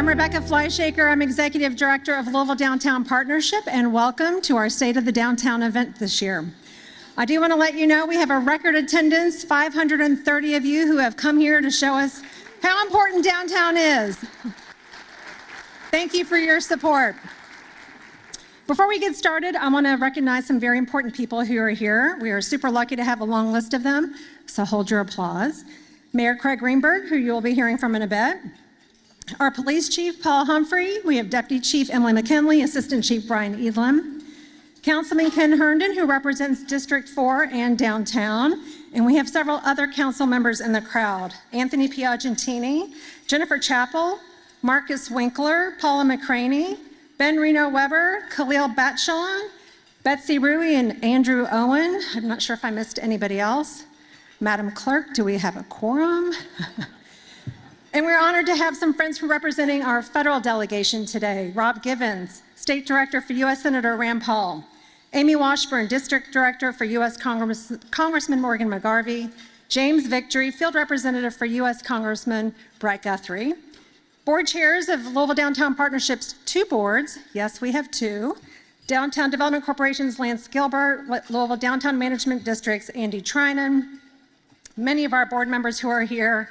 Rebecca Fleischaker. I'm Executive Director of Louisville Downtown Partnership, and welcome to our State of the Downtown event this year. I do want to let you know we have a record attendance, 530 of you who have come here to show us how important downtown is. Thank you for your support. Before we get started, I want to recognize some very important people who are here. We are super lucky to have a long list of them, so hold your applause. Mayor Craig Greenberg, who you will be hearing from in a bit. Our Police Chief, Paul Humphrey. We have Deputy Chief Emily McKinley, Assistant Chief Brian Edlin. Councilman Ken Herndon, who represents District 4 and downtown. And we have several other council members in the crowd. Anthony Piagentini, Jennifer Chappell, Marcus Winkler, Paula McCraney, Ben Reno Weber, Khalil Batshon, Betsy Rui, and Andrew Owen. I'm not sure if I missed anybody else. Madam Clerk, do we have a quorum? And we're honored to have some friends from representing our federal delegation today. Rob Givens, State Director for U.S. Senator Rand Paul. Amy Washburn, District Director for U.S. Congressman Morgan McGarvey. James Victory, Field Representative for U.S. Congressman Brett Guthrie. Board chairs of Louisville Downtown Partnership's two boards. Yes, we have two. Downtown Development Corporation's Lance Gilbert, Louisville Downtown Management District's Andy Trinan. Many of our board members who are here.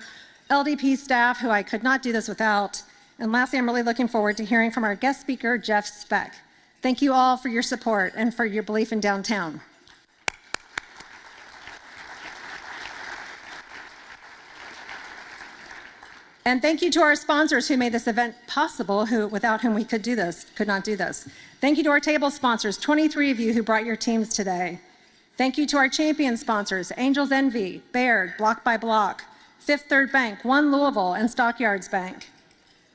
LDP staff, who I could not do this without. And lastly, I'm really looking forward to hearing from our guest speaker, Jeff Speck. Thank you all for your support and for your belief in downtown. And thank you to our sponsors who made this event possible, without whom we could not do this. Thank you to our table sponsors, 23 of you who brought your teams today. Thank you to our champion sponsors, Angels Envy, Baird, Block by Block, Fifth Third Bank, One Louisville, and Stockyards Bank.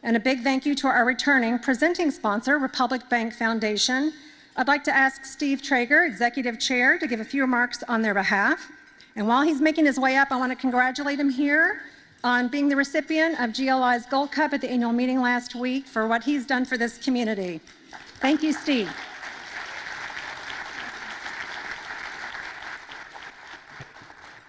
And a big thank you to our returning presenting sponsor, Republic Bank Foundation. I'd like to ask Steve Traeger, Executive Chair, to give a few remarks on their behalf. And while he's making his way up, I want to congratulate him here on being the recipient of GLI's Gold Cup at the annual meeting last week for what he's done for this community. Thank you, Steve.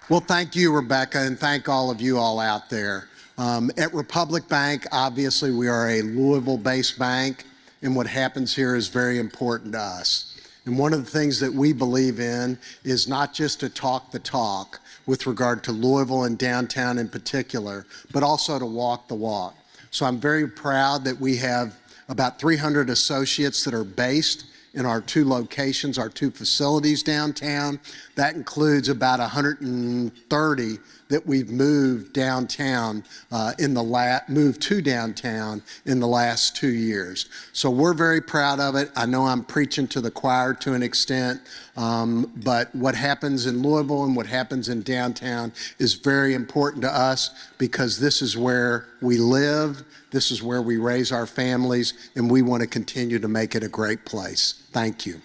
Well, thank you, Rebecca, and thank all of you all out there. At Republic Bank, obviously, we are a Louisville-based bank, and what happens here is very important to us. And one of the things that we believe in is not just to talk the talk with regard to Louisville and downtown in particular, but also to walk the walk. So I'm very proud that we have about 300 associates that are based in our two locations, our two facilities downtown. That includes about 130 that we've moved downtown moved to downtown in the last 2 years. So we're very proud of it. I know I'm preaching to the choir to an extent, but what happens in Louisville and what happens in downtown is very important to us because this is where we live, this is where we raise our families, and we want to continue to make it a great place. Thank you.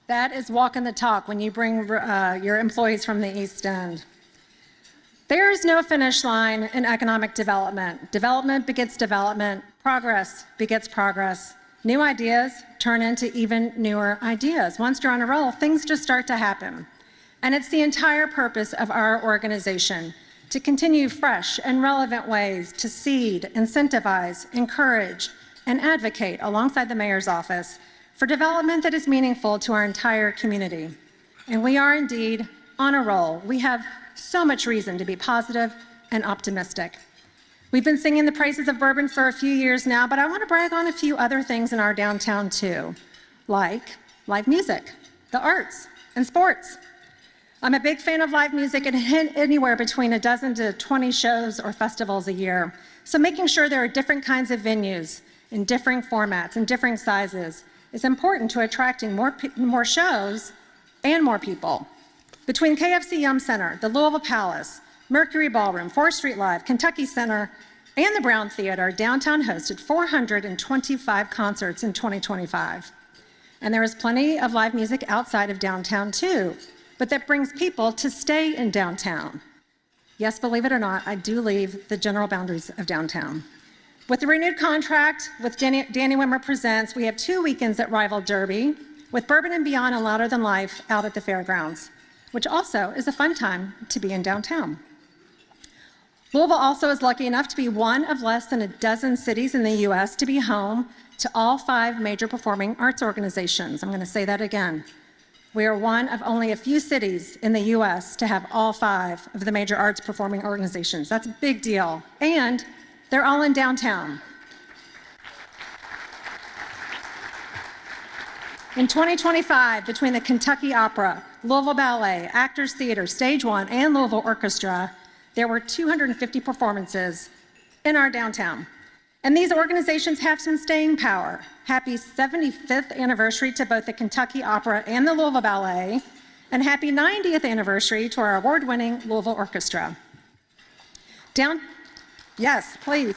That is walking the talk when you bring your employees from the East End. There is no finish line in economic development. Development begets development. Progress begets progress. New ideas turn into even newer ideas. Once you're on a roll, things just start to happen. And it's the entire purpose of our organization to continue fresh and relevant ways to seed, incentivize, encourage, and advocate alongside the mayor's office for development that is meaningful to our entire community. And we are indeed on a roll. We have so much reason to be positive and optimistic. We've been singing the praises of bourbon for a few years now, but I want to brag on a few other things in our downtown too, like live music, the arts, and sports. I'm a big fan of live music and hit anywhere between a dozen to 20 shows or festivals a year. So making sure there are different kinds of venues in differing formats and differing sizes is important to attracting more shows and more people. Between KFC Yum Center, the Louisville Palace, Mercury Ballroom, 4th Street Live, Kentucky Center, and the Brown Theater, downtown hosted 425 concerts in 2025. And there is plenty of live music outside of downtown too, but that brings people to stay in downtown. Yes, believe it or not, I do leave the general boundaries of downtown. With the renewed contract with Danny Wimmer Presents, we have 2 weekends at Rival Derby, with Bourbon and Beyond and Louder Than Life out at the fairgrounds, which also is a fun time to be in downtown. Louisville also is lucky enough to be one of less than a dozen cities in the U.S. to be home to all 5 major performing arts organizations. I'm going to say that again. We are one of only a few cities in the U.S. to have all 5 of the major arts performing organizations. That's a big deal. And they're all in downtown. In 2025, between the Kentucky Opera, Louisville Ballet, Actors Theater, Stage One, and Louisville Orchestra, there were 250 performances in our downtown. And these organizations have some staying power. Happy 75th anniversary to both the Kentucky Opera and the Louisville Ballet, and happy 90th anniversary to our award-winning Louisville Orchestra. Yes, please.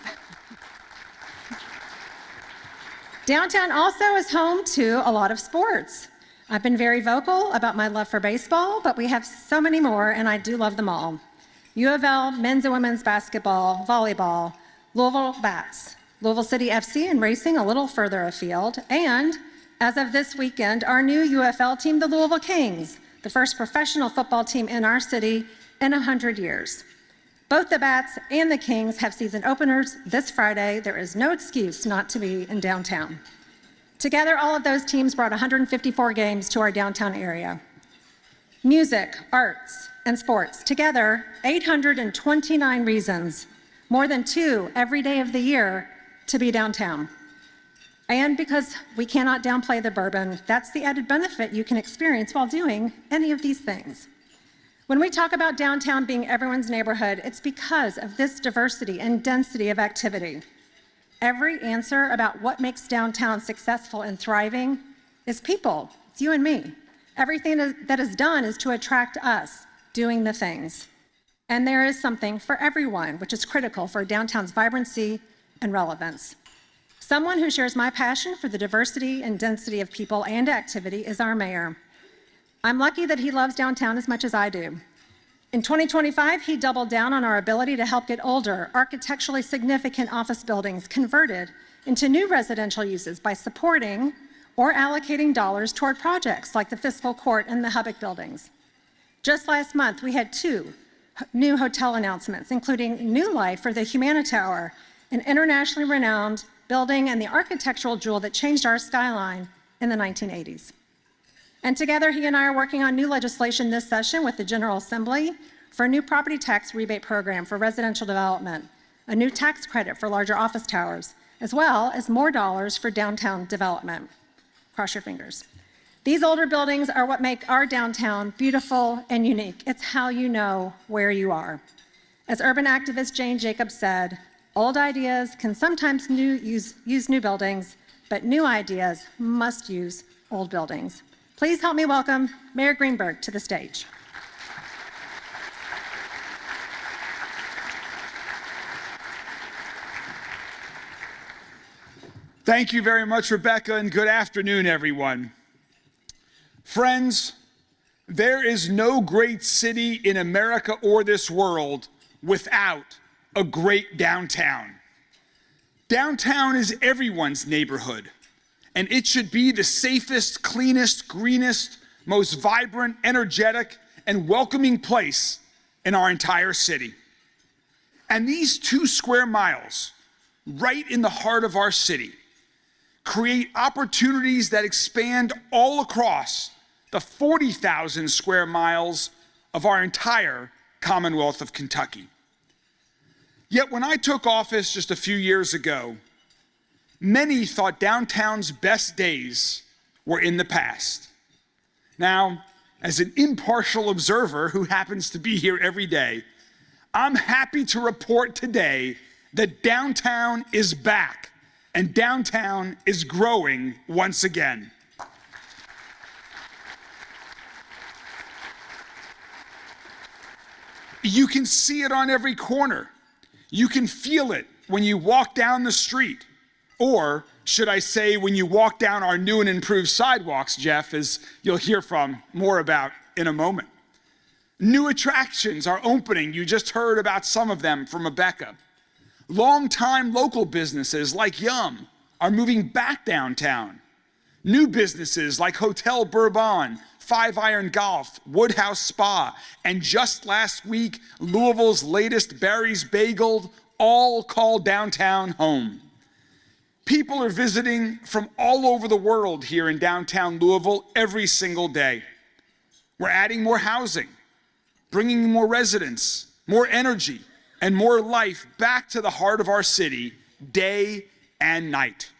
Downtown also is home to a lot of sports. I've been very vocal about my love for baseball, but we have so many more, and I do love them all. U of L men's and women's basketball, volleyball, Louisville Bats, Louisville City FC and racing a little further afield, and as of this weekend, our new UFL team, the Louisville Kings, the first professional football team in our city in 100 years. Both the Bats and the Kings have season openers this Friday. There is no excuse not to be in downtown. Together, all of those teams brought 154 games to our downtown area. Music, arts, and sports, together 829 reasons, more than 2 every day of the year to be downtown. And because we cannot downplay the Bourbon, that's the added benefit you can experience while doing any of these things. When we talk about downtown being everyone's neighborhood, it's because of this diversity and density of activity. Every answer about what makes downtown successful and thriving is people. It's you and me. Everything that is done is to attract us doing the things. And there is something for everyone, which is critical for downtown's vibrancy and relevance. Someone who shares my passion for the diversity and density of people and activity is our mayor. I'm lucky that he loves downtown as much as I do. In 2025, he doubled down on our ability to help get older, architecturally significant office buildings converted into new residential uses by supporting or allocating dollars toward projects like the Fiscal Court and the Hubbock buildings. Just last month, we had 2 new hotel announcements, including new life for the Humana Tower, an internationally renowned building and the architectural jewel that changed our skyline in the 1980s. And together, he and I are working on new legislation this session with the General Assembly for a new property tax rebate program for residential development, a new tax credit for larger office towers, as well as more dollars for downtown development. Cross your fingers. These older buildings are what make our downtown beautiful and unique. It's how you know where you are. As urban activist Jane Jacobs said, old ideas can sometimes use new buildings, but new ideas must use old buildings. Please help me welcome Mayor Greenberg to the stage. Thank you very much, Rebecca, and good afternoon, everyone. Friends, there is no great city in America or this world without a great downtown. Downtown is everyone's neighborhood, and it should be the safest, cleanest, greenest, most vibrant, energetic, and welcoming place in our entire city. And these 2 square miles, right in the heart of our city, create opportunities that expand all across the 40,000 square miles of our entire Commonwealth of Kentucky. Yet when I took office just a few years ago, many thought downtown's best days were in the past. Now, as an impartial observer who happens to be here every day, I'm happy to report today that downtown is back and downtown is growing once again. You can see it on every corner. You can feel it when you walk down the street. Or should I say, when you walk down our new and improved sidewalks, Jeff, as you'll hear from more about in a moment. New attractions are opening. You just heard about some of them from Rebecca. Longtime local businesses like Yum are moving back downtown. New businesses like Hotel Bourbon, Five Iron Golf, Woodhouse Spa, and just last week, Louisville's latest Barry's Bagel all call downtown home. People are visiting from all over the world here in downtown Louisville every single day. We're adding more housing, bringing more residents, more energy, and more life back to the heart of our city day and night.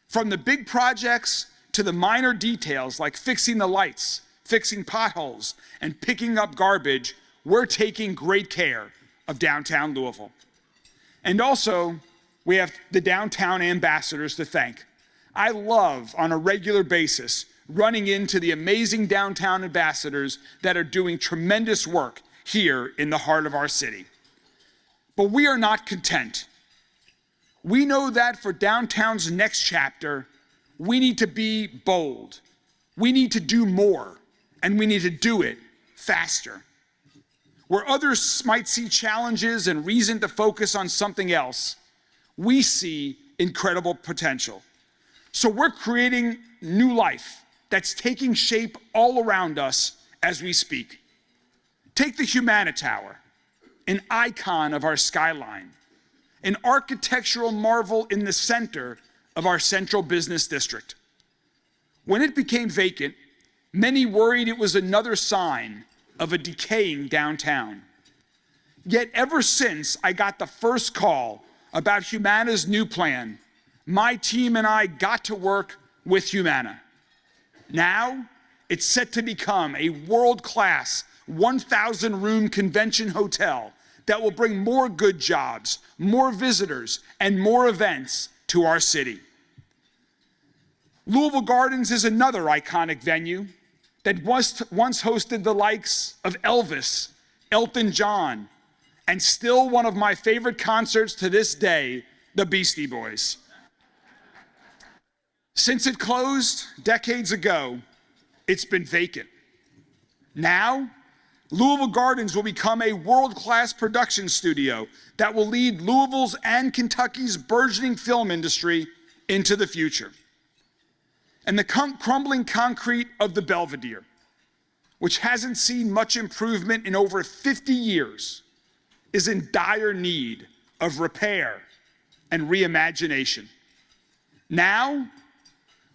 From the big projects to the minor details like fixing the lights, fixing potholes, and picking up garbage, we're taking great care of downtown Louisville. And also, we have the downtown ambassadors to thank. I love, on a regular basis, running into the amazing downtown ambassadors that are doing tremendous work here in the heart of our city. But we are not content. We know that for downtown's next chapter, we need to be bold. We need to do more, and we need to do it faster. Where others might see challenges and reason to focus on something else, we see incredible potential. So we're creating new life that's taking shape all around us as we speak. Take the Humana Tower, an icon of our skyline, an architectural marvel in the center of our central business district. When it became vacant, many worried it was another sign of a decaying downtown. Yet ever since I got the first call about Humana's new plan, my team and I got to work with Humana. Now, it's set to become a world-class 1,000-room convention hotel that will bring more good jobs, more visitors, and more events to our city. Louisville Gardens is another iconic venue that once hosted the likes of Elvis, Elton John, and still one of my favorite concerts to this day, the Beastie Boys. Since it closed decades ago, it's been vacant. Now, Louisville Gardens will become a world-class production studio that will lead Louisville's and Kentucky's burgeoning film industry into the future. And the crumbling concrete of the Belvedere, which hasn't seen much improvement in over 50 years, is in dire need of repair and reimagination. Now,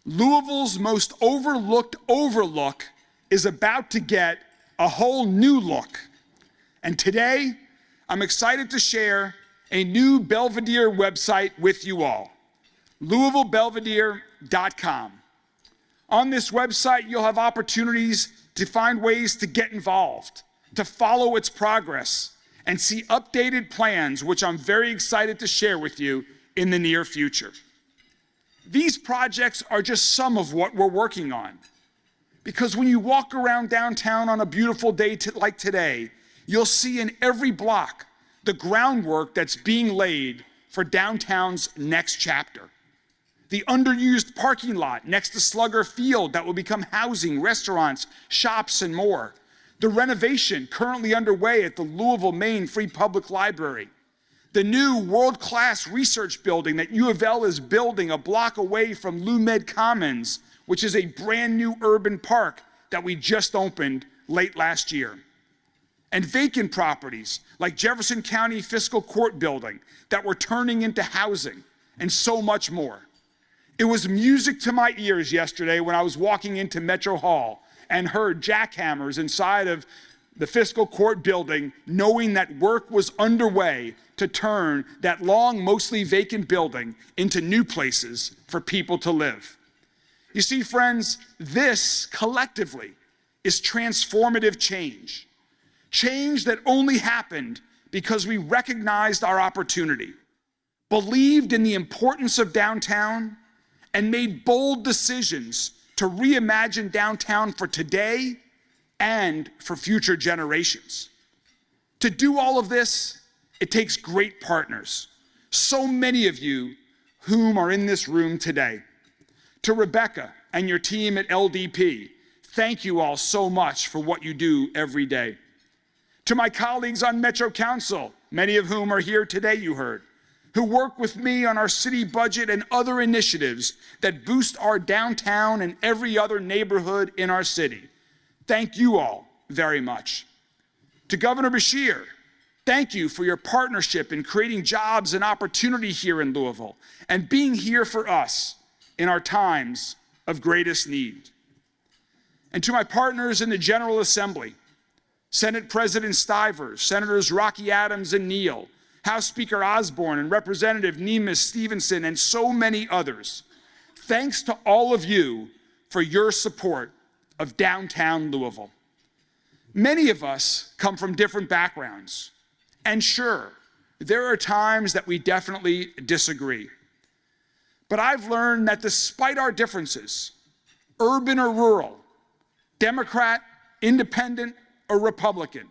Louisville's most overlooked overlook is about to get a whole new look. And today, I'm excited to share a new Belvedere website with you all, LouisvilleBelvedere.com. On this website, you'll have opportunities to find ways to get involved, to follow its progress, and see updated plans, which I'm very excited to share with you in the near future. These projects are just some of what we're working on. Because when you walk around downtown on a beautiful day like today, you'll see in every block the groundwork that's being laid for downtown's next chapter. The underused parking lot next to Slugger Field that will become housing, restaurants, shops, and more. The renovation currently underway at the Louisville, Maine Free Public Library. The new world-class research building that U of L is building a block away from LouMed Commons, which is a brand new urban park that we just opened late last year. And vacant properties like Jefferson County Fiscal Court building that we're turning into housing, and so much more. It was music to my ears yesterday when I was walking into Metro Hall and heard jackhammers inside of the Fiscal Court building, knowing that work was underway to turn that long, mostly vacant building into new places for people to live. You see, friends, this collectively is transformative change. Change that only happened because we recognized our opportunity, believed in the importance of downtown, and made bold decisions to reimagine downtown for today and for future generations. To do all of this, it takes great partners, so many of you whom are in this room today. To Rebecca and your team at LDP, thank you all so much for what you do every day. To my colleagues on Metro Council, many of whom are here today, you heard. who work with me on our city budget and other initiatives that boost our downtown and every other neighborhood in our city. Thank you all very much. To Governor Beshear, thank you for your partnership in creating jobs and opportunity here in Louisville and being here for us in our times of greatest need. And to my partners in the General Assembly, Senate President Stivers, Senators Rocky Adams and Neal, House Speaker Osborne and Representative Nemus Stevenson, and so many others, thanks to all of you for your support of downtown Louisville. Many of us come from different backgrounds, and sure, there are times that we definitely disagree. But I've learned that despite our differences, urban or rural, Democrat, Independent, or Republican,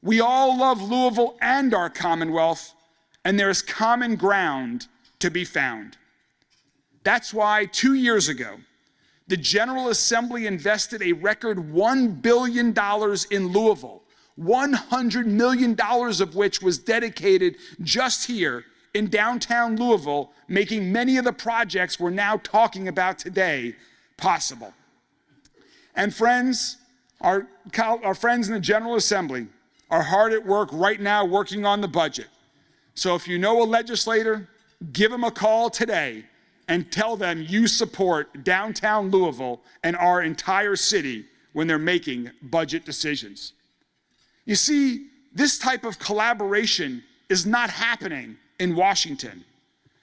we all love Louisville and our Commonwealth, and there is common ground to be found. That's why 2 years ago, the General Assembly invested a record $1 billion in Louisville, $100 million of which was dedicated just here in downtown Louisville, making many of the projects we're now talking about today possible. And friends, our friends in the General Assembly are hard at work right now working on the budget. So if you know a legislator, give them a call today and tell them you support downtown Louisville and our entire city when they're making budget decisions. You see, this type of collaboration is not happening in Washington.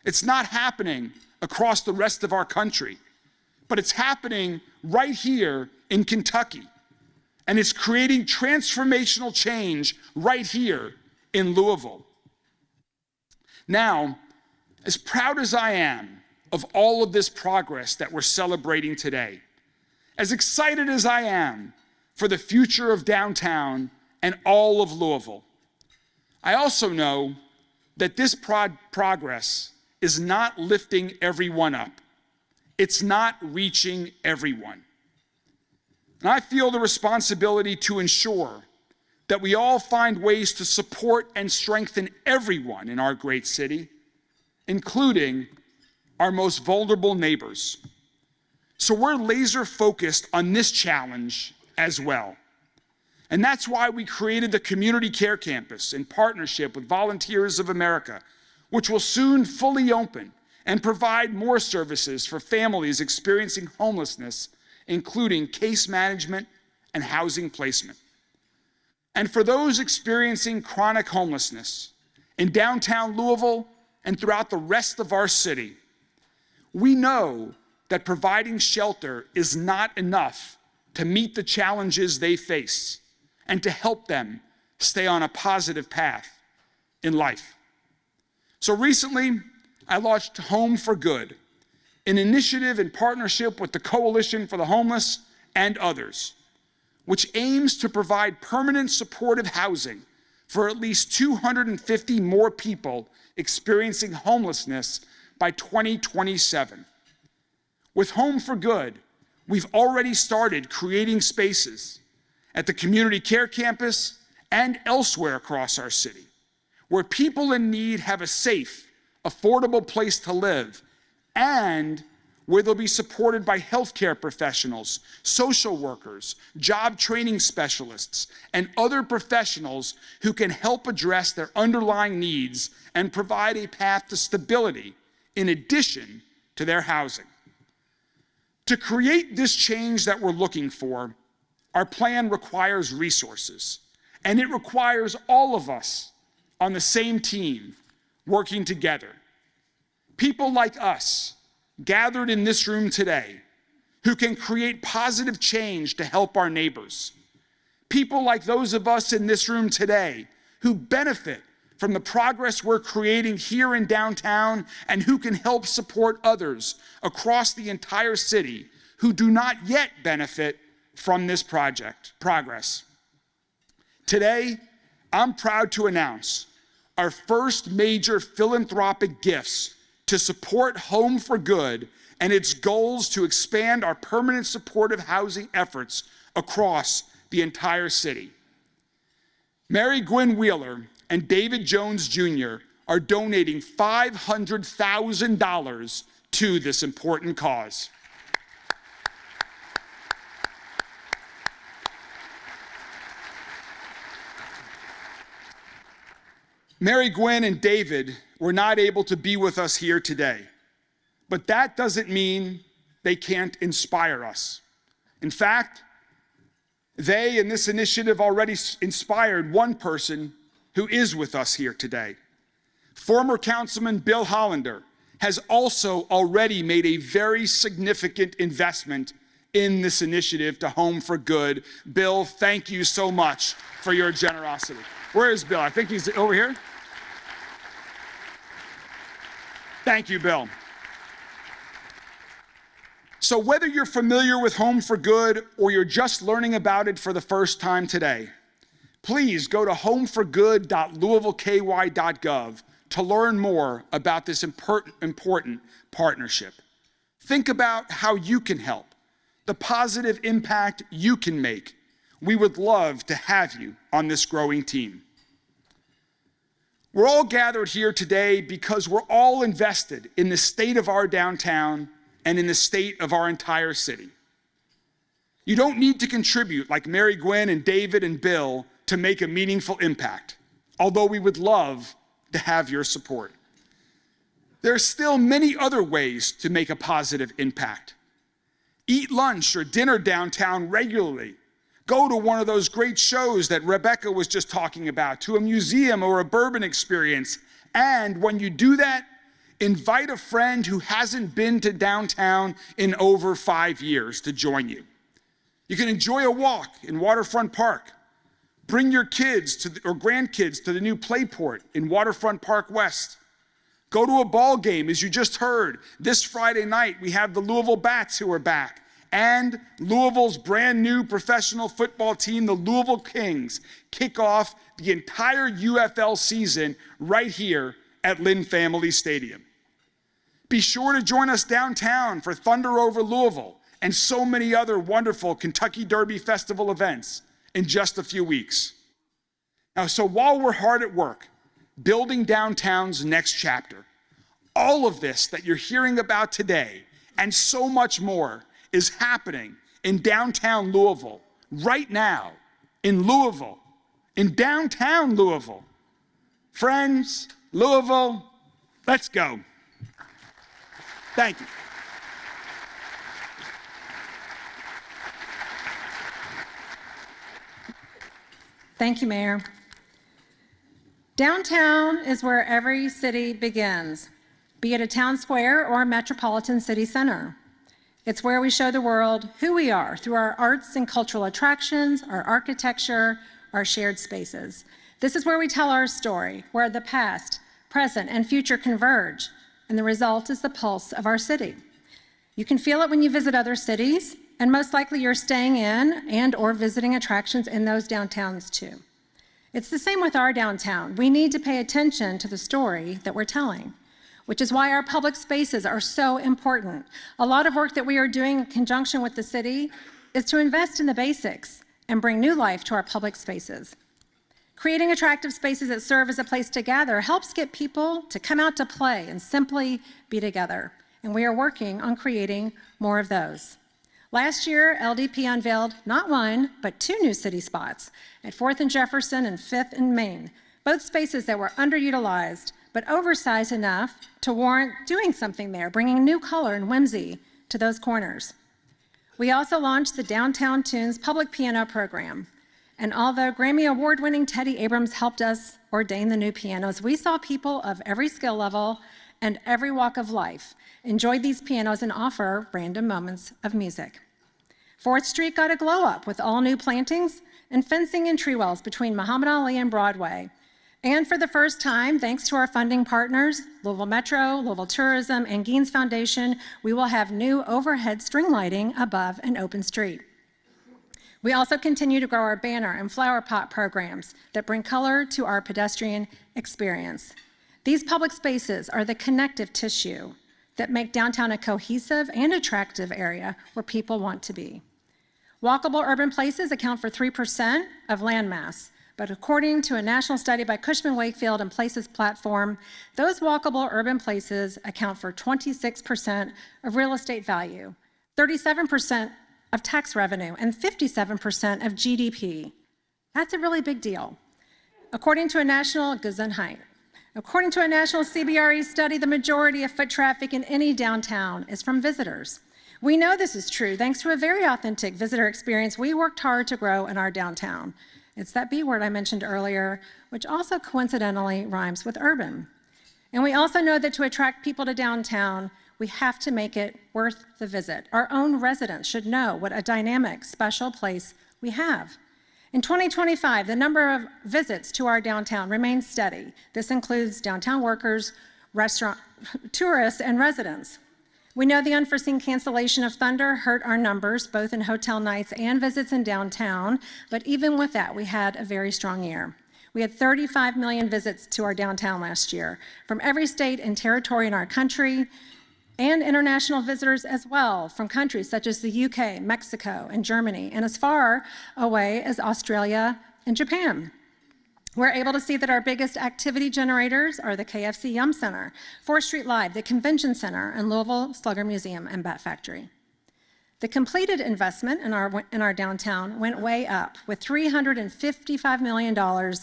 It's not happening across the rest of our country, but it's happening right here in Kentucky. And it's creating transformational change right here in Louisville. Now, as proud as I am of all of this progress that we're celebrating today, as excited as I am for the future of downtown and all of Louisville, I also know that this progress is not lifting everyone up. It's not reaching everyone. And I feel the responsibility to ensure that we all find ways to support and strengthen everyone in our great city, including our most vulnerable neighbors. So we're laser focused on this challenge as well. And that's why we created the Community Care Campus in partnership with Volunteers of America, which will soon fully open and provide more services for families experiencing homelessness, including case management and housing placement. And for those experiencing chronic homelessness in downtown Louisville and throughout the rest of our city, we know that providing shelter is not enough to meet the challenges they face and to help them stay on a positive path in life. So recently, I launched Home for Good, an initiative in partnership with the Coalition for the Homeless and others, which aims to provide permanent supportive housing for at least 250 more people experiencing homelessness by 2027. With Home for Good, we've already started creating spaces at the Community Care Campus and elsewhere across our city, where people in need have a safe, affordable place to live, and where they'll be supported by healthcare professionals, social workers, job training specialists, and other professionals who can help address their underlying needs and provide a path to stability in addition to their housing. To create this change that we're looking for, our plan requires resources, and it requires all of us on the same team working together. People like us gathered in this room today who can create positive change to help our neighbors. People like those of us in this room today who benefit from the progress we're creating here in downtown and who can help support others across the entire city who do not yet benefit from this progress. Today, I'm proud to announce our first major philanthropic gifts to support Home for Good and its goals to expand our permanent supportive housing efforts across the entire city. Mary Gwynn Wheeler and David Jones Jr. are donating $500,000 to this important cause. Mary Gwen and David were not able to be with us here today, but that doesn't mean they can't inspire us. In fact, they and this initiative already inspired one person who is with us here today. Former Councilman Bill Hollander has also already made a very significant investment in this initiative to Home for Good. Bill, thank you so much for your generosity. Where is Bill? I think he's over here. Thank you, Bill. So whether you're familiar with Home for Good or you're just learning about it for the first time today, please go to homeforgood.louisvilleky.gov to learn more about this important partnership. Think about how you can help, the positive impact you can make. We would love to have you on this growing team. We're all gathered here today because we're all invested in the state of our downtown and in the state of our entire city. You don't need to contribute like Mary Gwen and David and Bill to make a meaningful impact, although we would love to have your support. There are still many other ways to make a positive impact. Eat lunch or dinner downtown regularly. Go to one of those great shows that Rebecca was just talking about, to a museum or a bourbon experience. And when you do that, invite a friend who hasn't been to downtown in over 5 years to join you. You can enjoy a walk in Waterfront Park. Bring your kids or grandkids to the new Playport in Waterfront Park West. Go to a ball game, as you just heard. This Friday night, we have the Louisville Bats who are back. And Louisville's brand new professional football team, the Louisville Kings, kick off the entire UFL season right here at Lynn Family Stadium. Be sure to join us downtown for Thunder Over Louisville and so many other wonderful Kentucky Derby Festival events in just a few weeks. Now, so while we're hard at work building downtown's next chapter, all of this that you're hearing about today and so much more is happening in downtown Louisville right now, in Louisville, in downtown Louisville. Friends, Louisville, let's go. Thank you. Thank you, Mayor. Downtown is where every city begins, be it a town square or a metropolitan city center. It's where we show the world who we are through our arts and cultural attractions, our architecture, our shared spaces. This is where we tell our story, where the past, present, and future converge, and the result is the pulse of our city. You can feel it when you visit other cities, and most likely you're staying in and or visiting attractions in those downtowns too. It's the same with our downtown. We need to pay attention to the story that we're telling, which is why our public spaces are so important. A lot of work that we are doing in conjunction with the city is to invest in the basics and bring new life to our public spaces. Creating attractive spaces that serve as a place to gather helps get people to come out to play and simply be together. And we are working on creating more of those. Last year, LDP unveiled not one, but 2 new city spots at 4th and Jefferson and 5th and Main, both spaces that were underutilized, but oversized enough to warrant doing something there, bringing new color and whimsy to those corners. We also launched the Downtown Tunes public piano program. And although Grammy Award-winning Teddy Abrams helped us ordain the new pianos, we saw people of every skill level and every walk of life enjoy these pianos and offer random moments of music. 4th Street got a glow up with all new plantings and fencing and tree wells between Muhammad Ali and Broadway. And for the first time, thanks to our funding partners, Louisville Metro, Louisville Tourism, and Gaines Foundation, we will have new overhead string lighting above an open street. We also continue to grow our banner and flower pot programs that bring color to our pedestrian experience. These public spaces are the connective tissue that make downtown a cohesive and attractive area where people want to be. Walkable urban places account for 3% of land mass, But according to a national study by Cushman Wakefield and Places Platform, those walkable urban places account for 26% of real estate value, 37% of tax revenue, and 57% of GDP. That's a really big deal. According to a national CBRE study, the majority of foot traffic in any downtown is from visitors. We know this is true. Thanks to a very authentic visitor experience, we worked hard to grow in our downtown. It's that B word I mentioned earlier, which also coincidentally rhymes with urban. And we also know that to attract people to downtown, we have to make it worth the visit. Our own residents should know what a dynamic, special place we have. In 2025, the number of visits to our downtown remains steady. This includes downtown workers, restaurant, tourists, and residents. We know the unforeseen cancellation of Thunder hurt our numbers, both in hotel nights and visits in downtown, but even with that, we had a very strong year. We had 35 million visits to our downtown last year, from every state and territory in our country, and international visitors as well, from countries such as the UK, Mexico, and Germany, and as far away as Australia and Japan. We're able to see that our biggest activity generators are the KFC Yum Center, 4th Street Live, the Convention Center, and Louisville Slugger Museum and Bat Factory. The completed investment in our downtown went way up, with $355 million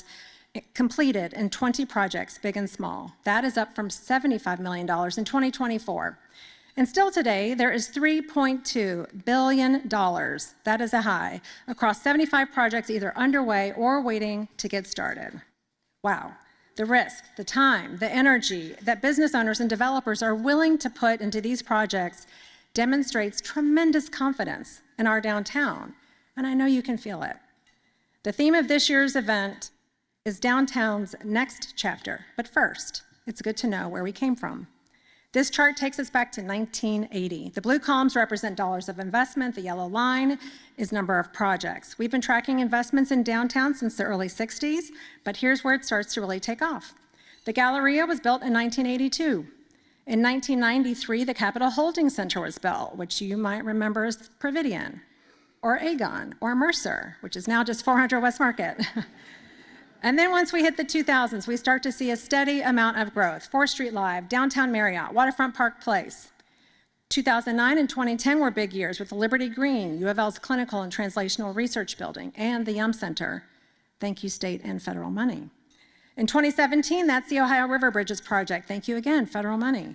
completed in 20 projects, big and small. That is up from $75 million in 2024. And still today, there is $3.2 billion, that is a high, across 75 projects either underway or waiting to get started. Wow, the risk, the time, the energy that business owners and developers are willing to put into these projects demonstrates tremendous confidence in our downtown, and I know you can feel it. The theme of this year's event is downtown's next chapter, but first, it's good to know where we came from. This chart takes us back to 1980. The blue columns represent dollars of investment. The yellow line is number of projects. We've been tracking investments in downtown since the early 60s, but here's where it starts to really take off. The Galleria was built in 1982. In 1993, the Capitol Holding Center was built, which you might remember as Providian, or Aegon, or Mercer, which is now just 400 West Market. And then once we hit the 2000s, we start to see a steady amount of growth. 4th Street Live, Downtown Marriott, Waterfront Park Place. 2009 and 2010 were big years with Liberty Green, U of L's Clinical and Translational Research Building, and the Yum Center. Thank you, state and federal money. In 2017, that's the Ohio River Bridges project. Thank you again, federal money.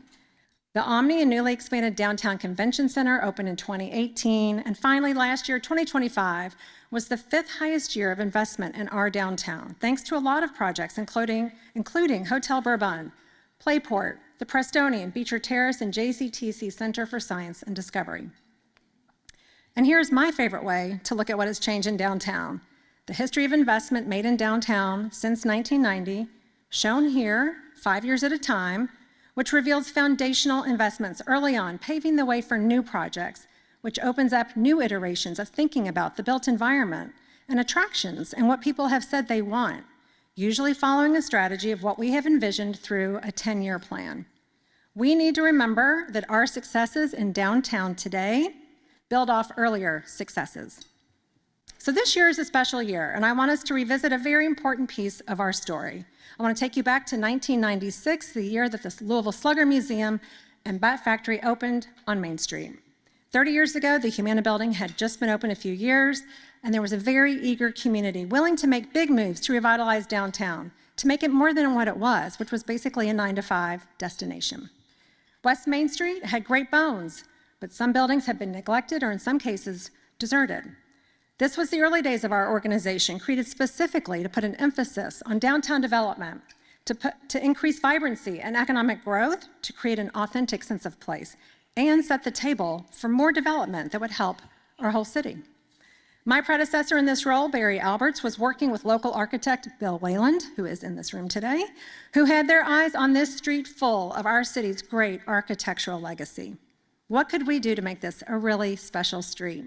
The Omni and newly expanded Downtown Convention Center opened in 2018. And finally, last year, 2025, was the 5th highest year of investment in our downtown, thanks to a lot of projects, including Hotel Bourbon, Playport, the Prestonian, Beecher Terrace, and JCTC Center for Science and Discovery. And here's my favorite way to look at what has changed in downtown. The history of investment made in downtown since 1990, shown here, 5 years at a time, which reveals foundational investments early on, paving the way for new projects, which opens up new iterations of thinking about the built environment and attractions and what people have said they want, usually following a strategy of what we have envisioned through a 10-year plan. We need to remember that our successes in downtown today build off earlier successes. So this year is a special year, and I want us to revisit a very important piece of our story. I want to take you back to 1996, the year that the Louisville Slugger Museum and Bat Factory opened on Main Street. 30 years ago, the Humana Building had just been open a few years, and there was a very eager community willing to make big moves to revitalize downtown, to make it more than what it was, which was basically a 9-to-5 destination. West Main Street had great bones, but some buildings had been neglected or in some cases deserted. This was the early days of our organization, created specifically to put an emphasis on downtown development, to increase vibrancy and economic growth, to create an authentic sense of place, and set the table for more development that would help our whole city. My predecessor in this role, Barry Alberts, was working with local architect Bill Wayland, who is in this room today, who had their eyes on this street full of our city's great architectural legacy. What could we do to make this a really special street?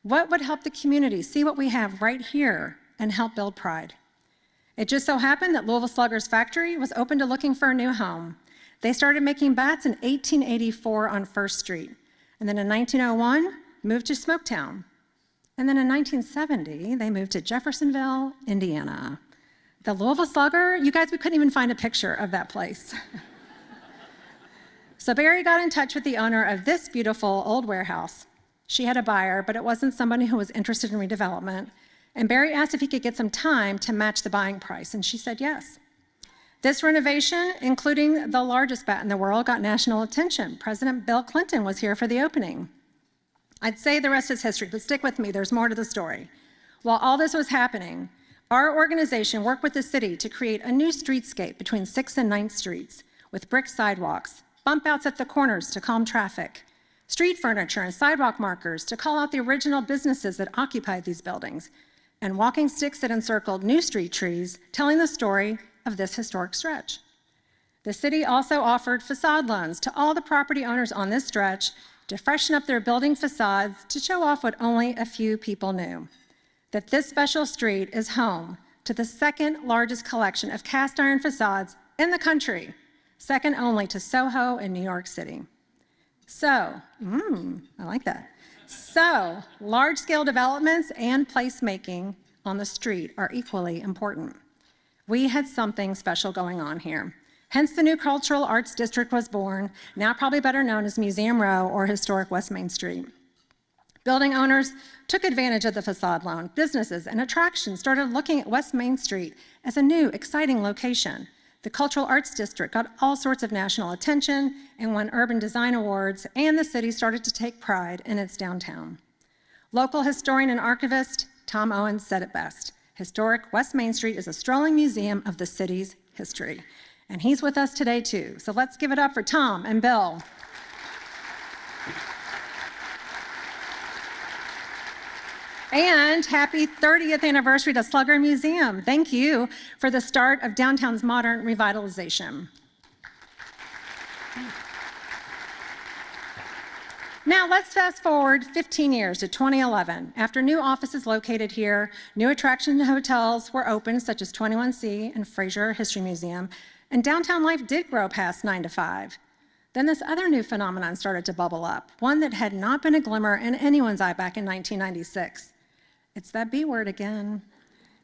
What would help the community see what we have right here and help build pride? It just so happened that Louisville Slugger's factory was open to looking for a new home. They started making bats in 1884 on 1st Street, and then in 1901, moved to Smoketown. And then in 1970, they moved to Jeffersonville, Indiana. The Louisville Slugger, you guys, we couldn't even find a picture of that place. So Barry got in touch with the owner of this beautiful old warehouse. She had a buyer, but it wasn't somebody who was interested in redevelopment. And Barry asked if he could get some time to match the buying price, and she said yes. This renovation, including the largest bat in the world, got national attention. President Bill Clinton was here for the opening. I'd say the rest is history, but stick with me, there's more to the story. While all this was happening, our organization worked with the city to create a new streetscape between 6th and 9th Streets with brick sidewalks, bump outs at the corners to calm traffic, street furniture and sidewalk markers to call out the original businesses that occupied these buildings, and walking sticks that encircled new street trees, telling the story of this historic stretch. The city also offered facade loans to all the property owners on this stretch to freshen up their building facades to show off what only a few people knew, that this special street is home to the second largest collection of cast iron facades in the country, second only to Soho in New York City. So, I like that. So, large-scale developments and placemaking on the street are equally important. We had something special going on here. Hence, the new Cultural Arts District was born, now probably better known as Museum Row or historic West Main Street. Building owners took advantage of the facade loan. Businesses and attractions started looking at West Main Street as a new, exciting location. The Cultural Arts District got all sorts of national attention and won urban design awards, and the city started to take pride in its downtown. Local historian and archivist Tom Owens said it best. Historic West Main Street is a strolling museum of the city's history. And he's with us today too. So let's give it up for Tom and Bill. And happy 30th anniversary to Slugger Museum. Thank you for the start of downtown's modern revitalization. Now let's fast forward 15 years to 2011. After new offices located here, new attraction hotels were opened, such as 21C and Fraser History Museum, and downtown life did grow past 9 to 5. Then this other new phenomenon started to bubble up, one that had not been a glimmer in anyone's eye back in 1996. It's that B word again.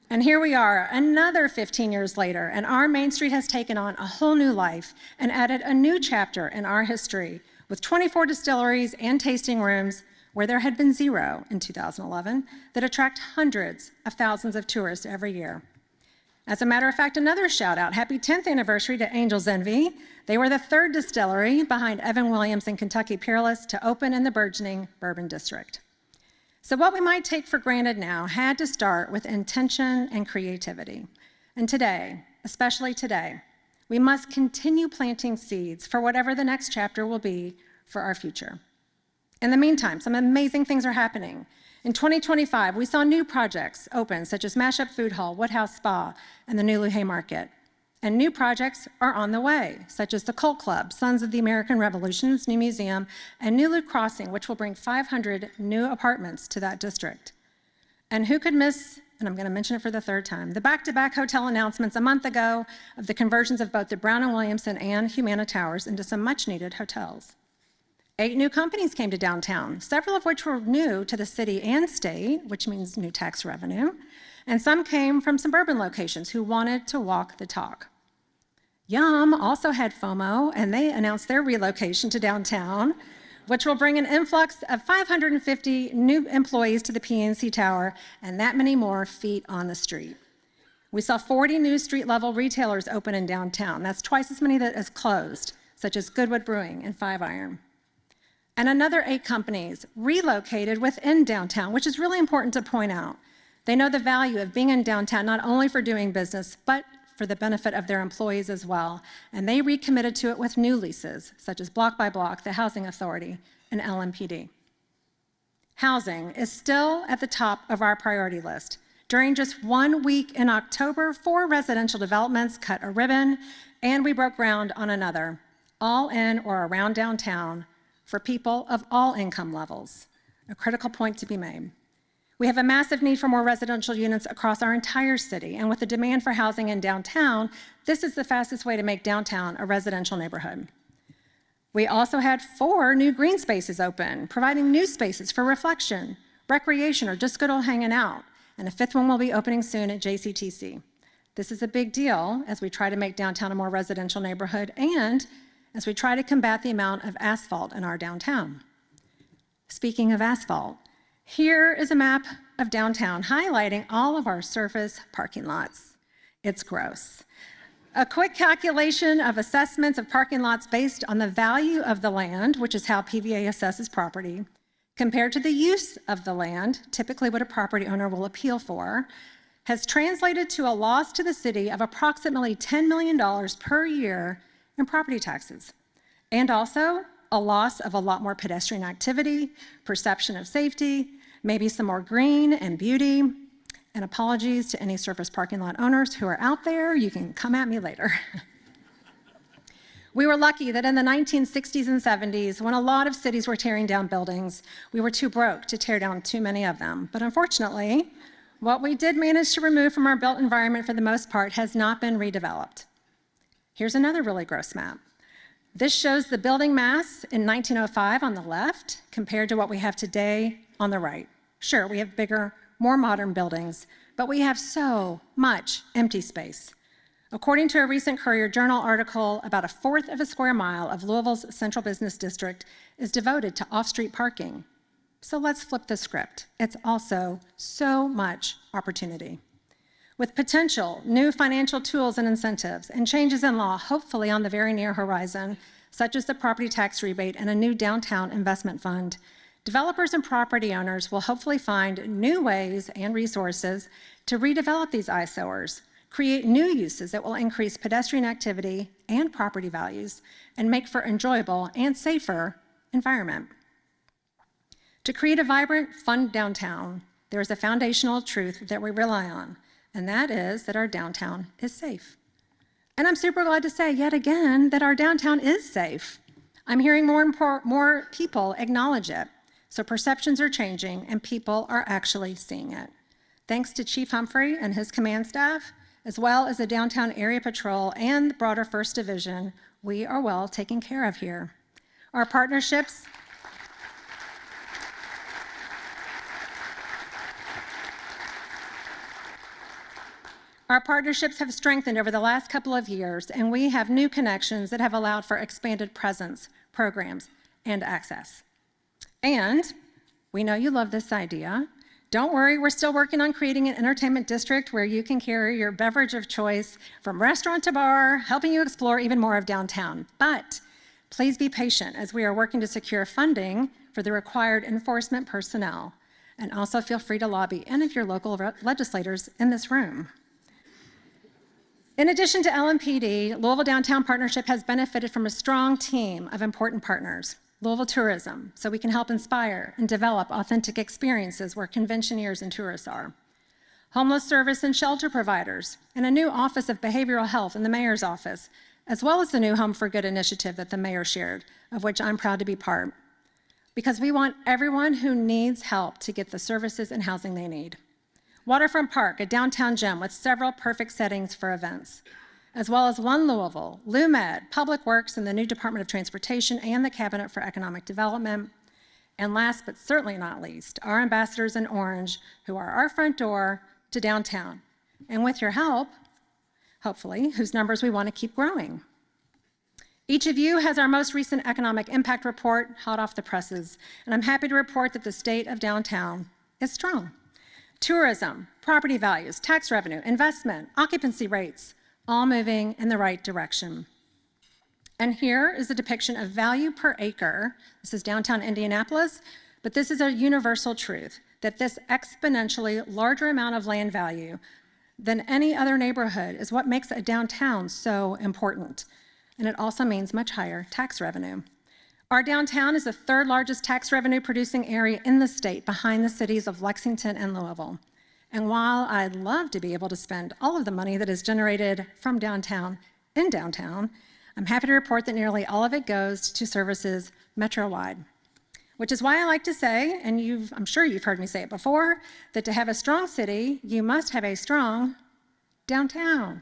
And here we are, another 15 years later, and our Main Street has taken on a whole new life and added a new chapter in our history, with 24 distilleries and tasting rooms, where there had been 0 in 2011, that attract hundreds of thousands of tourists every year. As a matter of fact, another shout out, happy 10th anniversary to Angel's Envy. They were the 3rd distillery behind Evan Williams and Kentucky Peerless to open in the burgeoning Bourbon District. So what we might take for granted now had to start with intention and creativity. And today, especially today, we must continue planting seeds for whatever the next chapter will be for our future. In the meantime, some amazing things are happening. In 2025, we saw new projects open, such as Mashup Food Hall, Woodhouse Spa, and the Nulu Haymarket. And new projects are on the way, such as the Colt Club, Sons of the American Revolution's new museum, and Nulu Crossing, which will bring 500 new apartments to that district. And who could miss, and I'm going to mention it for the 3rd time, the back-to-back hotel announcements a month ago of the conversions of both the Brown & Williamson and Humana Towers into some much-needed hotels. 8 new companies came to downtown, several of which were new to the city and state, which means new tax revenue, and some came from suburban locations who wanted to walk the talk. Yum also had FOMO, and they announced their relocation to downtown, which will bring an influx of 550 new employees to the PNC Tower and that many more feet on the street. We saw 40 new street-level retailers open in downtown. That's twice as many that has closed, such as Goodwood Brewing and Five Iron. And another 8 companies relocated within downtown, which is really important to point out. They know the value of being in downtown, not only for doing business, but for the benefit of their employees as well. And they recommitted to it with new leases, such as Block by Block, the Housing Authority, and LMPD. Housing is still at the top of our priority list. During just 1 week in October, 4 residential developments cut a ribbon, and we broke ground on another, all in or around downtown, for people of all income levels, a critical point to be made. We have a massive need for more residential units across our entire city, and with the demand for housing in downtown, this is the fastest way to make downtown a residential neighborhood. We also had 4 new green spaces open, providing new spaces for reflection, recreation, or just good old hanging out, and a 5th one will be opening soon at JCTC. This is a big deal as we try to make downtown a more residential neighborhood and as we try to combat the amount of asphalt in our downtown. Speaking of asphalt, here is a map of downtown highlighting all of our surface parking lots. It's gross. A quick calculation of assessments of parking lots based on the value of the land, which is how PVA assesses property, compared to the use of the land, typically what a property owner will appeal for, has translated to a loss to the city of approximately $10 million per year in property taxes, and also a loss of a lot more pedestrian activity, perception of safety, maybe some more green and beauty. And apologies to any surface parking lot owners who are out there, you can come at me later. We were lucky that in the 1960s and 70s, when a lot of cities were tearing down buildings, we were too broke to tear down too many of them. But unfortunately, what we did manage to remove from our built environment for the most part has not been redeveloped. Here's another really gross map. This shows the building mass in 1905 on the left compared to what we have today on the right. Sure, we have bigger, more modern buildings, but we have so much empty space. According to a recent Courier Journal article, about 1/4 of a square mile of Louisville's central business district is devoted to off-street parking. So let's flip the script. It's also so much opportunity. With potential new financial tools and incentives and changes in law hopefully on the very near horizon, such as the property tax rebate and a new downtown investment fund, developers and property owners will hopefully find new ways and resources to redevelop these eyesores, create new uses that will increase pedestrian activity and property values, and make for enjoyable and safer environment. To create a vibrant, fun downtown, there is a foundational truth that we rely on, and that is that our downtown is safe. And I'm super glad to say yet again that our downtown is safe. I'm hearing more people acknowledge it. So perceptions are changing and people are actually seeing it. Thanks to Chief Humphrey and his command staff, as well as the Downtown Area Patrol and the broader 1st Division, we are well taken care of here. Our partnerships have strengthened over the last couple of years, and we have new connections that have allowed for expanded presence, programs, and access. And we know you love this idea. Don't worry, we're still working on creating an entertainment district where you can carry your beverage of choice from restaurant to bar, helping you explore even more of downtown. But please be patient as we are working to secure funding for the required enforcement personnel. And also feel free to lobby any of your local legislators in this room. In addition to LMPD, Louisville Downtown Partnership has benefited from a strong team of important partners. Louisville Tourism, so we can help inspire and develop authentic experiences where conventioneers and tourists are. Homeless service and shelter providers, and a new Office of Behavioral Health in the Mayor's office, as well as the new Home for Good initiative that the Mayor shared, of which I'm proud to be part. Because we want everyone who needs help to get the services and housing they need. Waterfront Park, a downtown gem with several perfect settings for events, as well as One Louisville, LUMED, Public Works, and the new Department of Transportation and the Cabinet for Economic Development. And last but certainly not least, our ambassadors in orange, who are our front door to downtown. And with your help, hopefully, whose numbers we want to keep growing. Each of you has our most recent economic impact report hot off the presses, and I'm happy to report that the state of downtown is strong. Tourism, property values, tax revenue, investment, occupancy rates, all moving in the right direction. And here is a depiction of value per acre. This is downtown Indianapolis, but this is a universal truth, that this exponentially larger amount of land value than any other neighborhood is what makes a downtown so important. And it also means much higher tax revenue. Our downtown is the 3rd largest tax revenue producing area in the state, behind the cities of Lexington and Louisville. And while I'd love to be able to spend all of the money that is generated from downtown in downtown, I'm happy to report that nearly all of it goes to services metro-wide. Which is why I like to say, and I'm sure you've heard me say it before, that to have a strong city, you must have a strong downtown.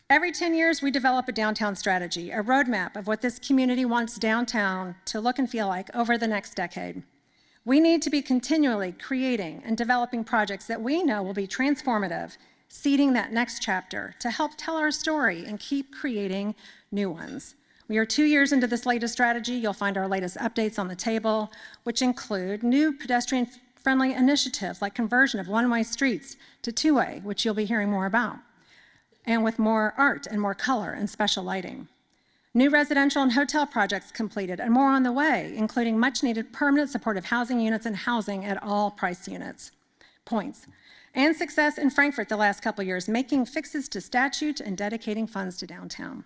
Every 10 years, we develop a downtown strategy, a roadmap of what this community wants downtown to look and feel like over the next decade. We need to be continually creating and developing projects that we know will be transformative seeding that next chapter to help tell our story and keep creating new ones. We are 2 years into this latest strategy. You'll find our latest updates on the table, which include new pedestrian-friendly initiatives like conversion of one-way streets to two-way, which you'll be hearing more about, and with more art and more color and special lighting. New residential and hotel projects completed and more on the way, including much-needed permanent supportive housing units and housing at all price points. And success in Frankfurt the last couple years, making fixes to statute and dedicating funds to downtown.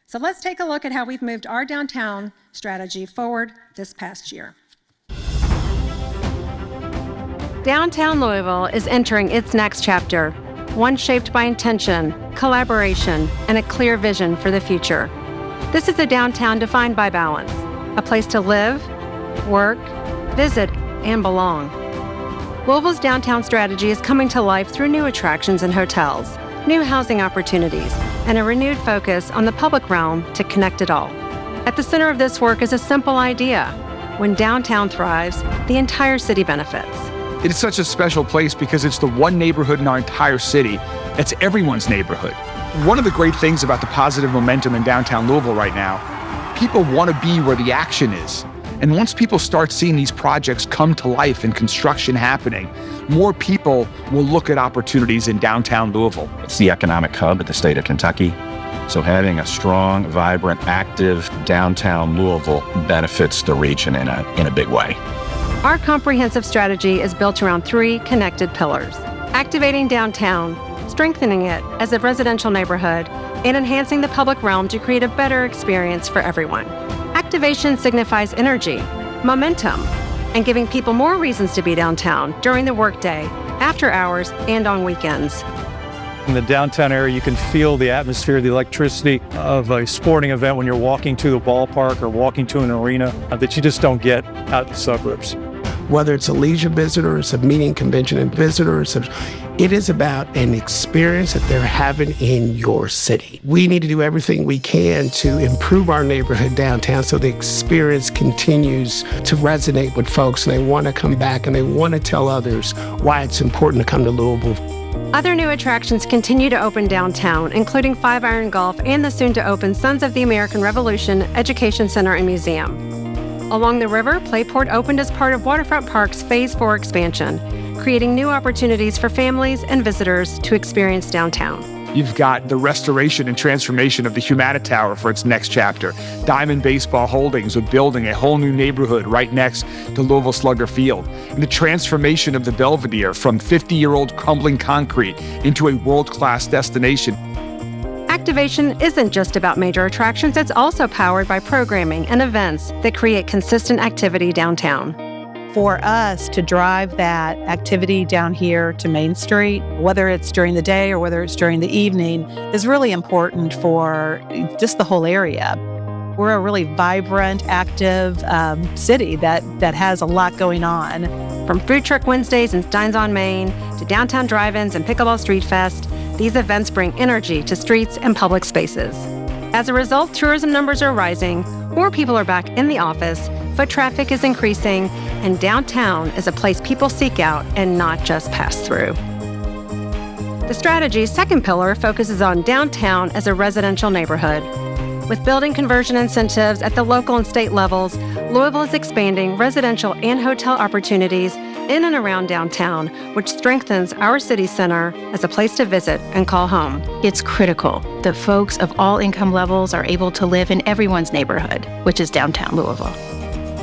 So let's take a look at how we've moved our downtown strategy forward this past year. Downtown Louisville is entering its next chapter, one shaped by intention, collaboration, and a clear vision for the future. This is a downtown defined by balance, a place to live, work, visit, and belong. Louisville's downtown strategy is coming to life through new attractions and hotels, new housing opportunities, and a renewed focus on the public realm to connect it all. At the center of this work is a simple idea. When downtown thrives, the entire city benefits. It is such a special place because it's the one neighborhood in our entire city that's everyone's neighborhood. One of the great things about the positive momentum in downtown Louisville right now, people want to be where the action is. And once people start seeing these projects come to life and construction happening, more people will look at opportunities in downtown Louisville. It's the economic hub of the state of Kentucky. So having a strong, vibrant, active downtown Louisville benefits the region in a big way. Our comprehensive strategy is built around 3 connected pillars: activating downtown, strengthening it as a residential neighborhood, and enhancing the public realm to create a better experience for everyone. Activation signifies energy, momentum, and giving people more reasons to be downtown during the workday, after hours, and on weekends. In the downtown area, you can feel the atmosphere, the electricity of a sporting event when you're walking to the ballpark or walking to an arena that you just don't get out in the suburbs. Whether it's a leisure visitor, it's a meeting, convention, and visitors, it is about an experience that they're having in your city. We need to do everything we can to improve our neighborhood downtown so the experience continues to resonate with folks and they want to come back and they want to tell others why it's important to come to Louisville. Other new attractions continue to open downtown, including Five Iron Golf and the soon-to-open Sons of the American Revolution Education Center and Museum. Along the river, Playport opened as part of Waterfront Park's Phase 4 expansion, creating new opportunities for families and visitors to experience downtown. You've got the restoration and transformation of the Humana Tower for its next chapter. Diamond Baseball Holdings with building a whole new neighborhood right next to Louisville Slugger Field. And the transformation of the Belvedere from 50-year-old crumbling concrete into a world-class destination. Activation isn't just about major attractions, it's also powered by programming and events that create consistent activity downtown. For us to drive that activity down here to Main Street, whether it's during the day or whether it's during the evening, is really important for just the whole area. We're a really vibrant, active city that has a lot going on. From Food Truck Wednesdays and Steins on Main to downtown drive-ins and Pickleball Street Fest, these events bring energy to streets and public spaces. As a result, tourism numbers are rising, more people are back in the office, foot traffic is increasing, and downtown is a place people seek out and not just pass through. The strategy's second pillar focuses on downtown as a residential neighborhood. With building conversion incentives at the local and state levels, Louisville is expanding residential and hotel opportunities in and around downtown, which strengthens our city center as a place to visit and call home. It's critical that folks of all income levels are able to live in everyone's neighborhood, which is downtown Louisville.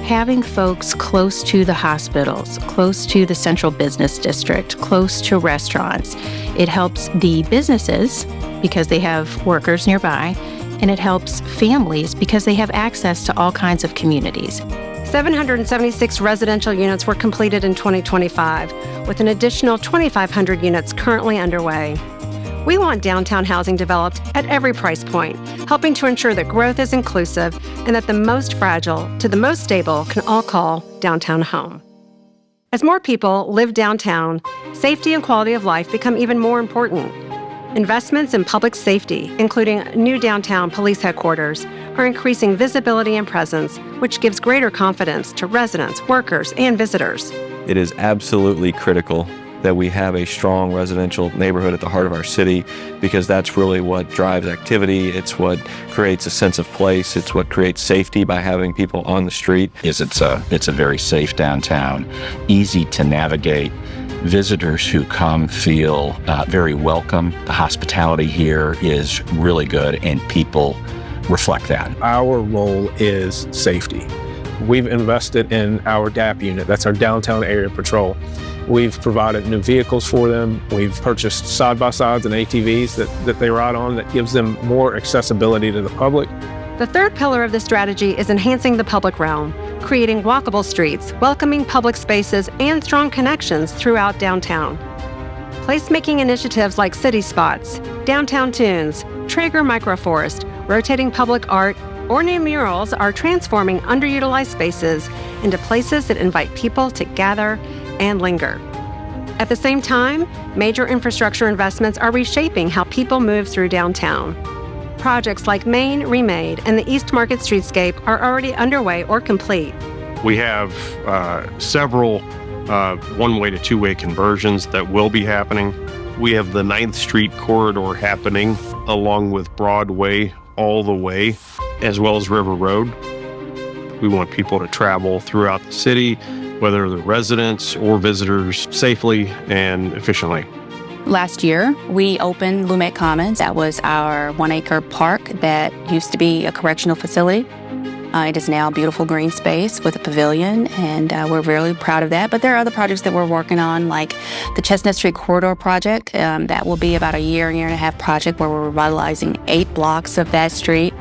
Having folks close to the hospitals, close to the central business district, close to restaurants, it helps the businesses because they have workers nearby, and it helps families because they have access to all kinds of communities. 776 residential units were completed in 2025, with an additional 2,500 units currently underway. We want downtown housing developed at every price point, helping to ensure that growth is inclusive and that the most fragile to the most stable can all call downtown home. As more people live downtown, safety and quality of life become even more important. Investments in public safety, including new downtown police headquarters, are increasing visibility and presence, which gives greater confidence to residents, workers, and visitors. It is absolutely critical that we have a strong residential neighborhood at the heart of our city, because that's really what drives activity. It's what creates a sense of place. It's what creates safety by having people on the street. It's a very safe downtown, easy to navigate. Visitors who come feel very welcome. The hospitality here is really good, and people reflect that. Our role is safety. We've invested in our DAP unit, that's our Downtown Area Patrol. We've provided new vehicles for them. We've purchased side-by-sides and ATVs that they ride on that gives them more accessibility to the public. The third pillar of this strategy is enhancing the public realm, creating walkable streets, welcoming public spaces, and strong connections throughout downtown. Placemaking initiatives like City Spots, Downtown Tunes, Traeger Microforest, rotating public art, or new murals are transforming underutilized spaces into places that invite people to gather and linger. At the same time, major infrastructure investments are reshaping how people move through downtown. Projects like Main Remade and the East Market Streetscape are already underway or complete. We have several one-way to two-way conversions that will be happening. We have the 9th Street corridor happening along with Broadway all the way, as well as River Road. We want people to travel throughout the city, whether they're residents or visitors, safely and efficiently. Last year, we opened Lumet Commons. That was our 1-acre park that used to be a correctional facility. It is now a beautiful green space with a pavilion, and we're really proud of that. But there are other projects that we're working on, like the Chestnut Street Corridor project. That will be about a year and a half project where we're revitalizing 8 blocks of that street.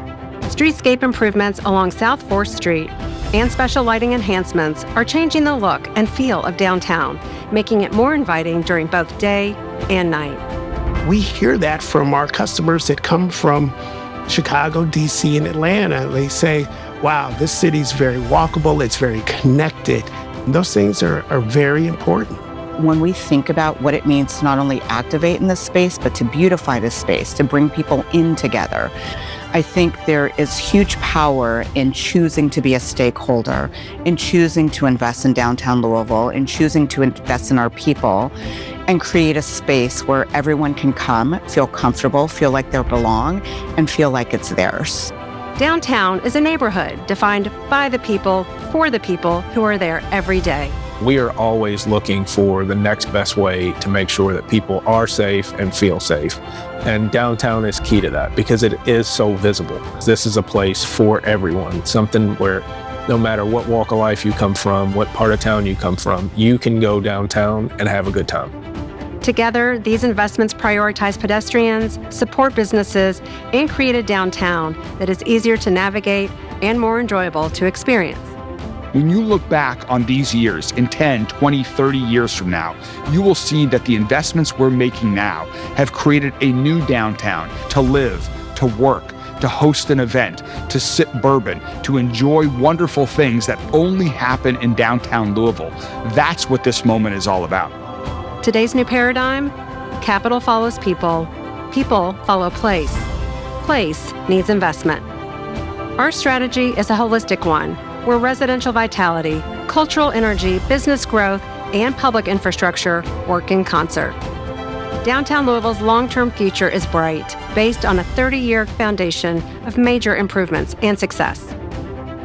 Streetscape improvements along South 4th Street and special lighting enhancements are changing the look and feel of downtown, making it more inviting during both day and night. We hear that from our customers that come from Chicago, DC, and Atlanta. They say, wow, this city's very walkable, it's very connected. And those things are very important. When we think about what it means to not only activate in this space, but to beautify this space, to bring people in together, I think there is huge power in choosing to be a stakeholder, in choosing to invest in downtown Louisville, in choosing to invest in our people, and create a space where everyone can come, feel comfortable, feel like they belong, and feel like it's theirs. Downtown is a neighborhood defined by the people, for the people who are there every day. We are always looking for the next best way to make sure that people are safe and feel safe. And downtown is key to that because it is so visible. This is a place for everyone, something where no matter what walk of life you come from, what part of town you come from, you can go downtown and have a good time. Together, these investments prioritize pedestrians, support businesses, and create a downtown that is easier to navigate and more enjoyable to experience. When you look back on these years, in 10, 20, 30 years from now, you will see that the investments we're making now have created a new downtown to live, to work, to host an event, to sip bourbon, to enjoy wonderful things that only happen in downtown Louisville. That's what this moment is all about. Today's new paradigm: capital follows people, people follow place. Place needs investment. Our strategy is a holistic one, where residential vitality, cultural energy, business growth, and public infrastructure work in concert. Downtown Louisville's long-term future is bright, based on a 30-year foundation of major improvements and success.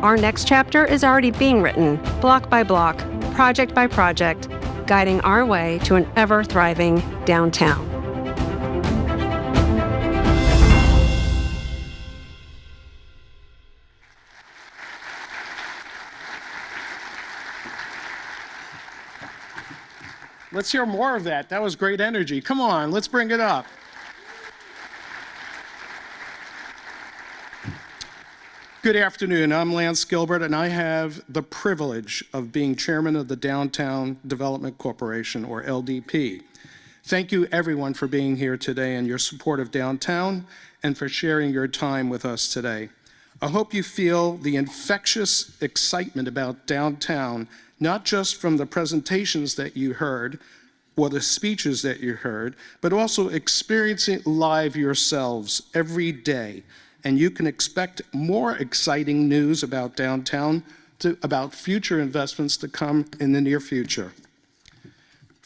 Our next chapter is already being written, block by block, project by project, guiding our way to an ever-thriving downtown. Let's hear more of that. That was great energy. Come on, let's bring it up. Good afternoon. I'm Lance Gilbert, and I have the privilege of being chairman of the Downtown Development Corporation, or LDP. Thank you, everyone, for being here today and your support of downtown and for sharing your time with us today. I hope you feel the infectious excitement about downtown, not just from the presentations that you heard or the speeches that you heard, but also experiencing it live yourselves every day. And you can expect more exciting news about downtown, about future investments to come in the near future.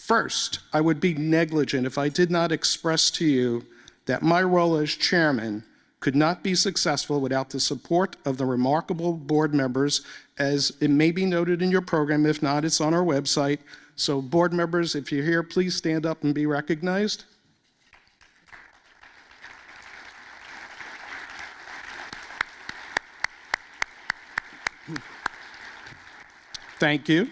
First, I would be negligent if I did not express to you that my role as chairman could not be successful without the support of the remarkable board members, as it may be noted in your program. If not, it's on our website. So board members, if you're here, please stand up and be recognized. Thank you.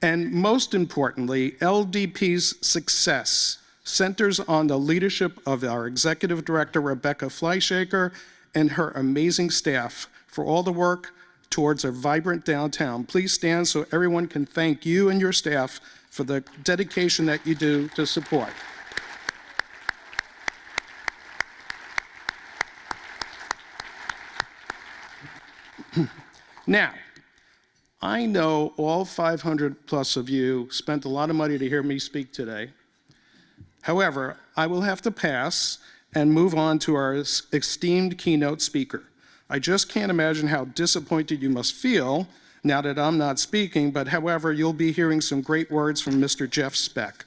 And most importantly, LDP's success centers on the leadership of our Executive Director, Rebecca Fleischhaker, and her amazing staff for all the work towards a vibrant downtown. Please stand so everyone can thank you and your staff for the dedication that you do to support. Now, I know all 500 plus of you spent a lot of money to hear me speak today. However, I will have to pass and move on to our esteemed keynote speaker. I just can't imagine how disappointed you must feel now that I'm not speaking, but however, you'll be hearing some great words from Mr. Jeff Speck.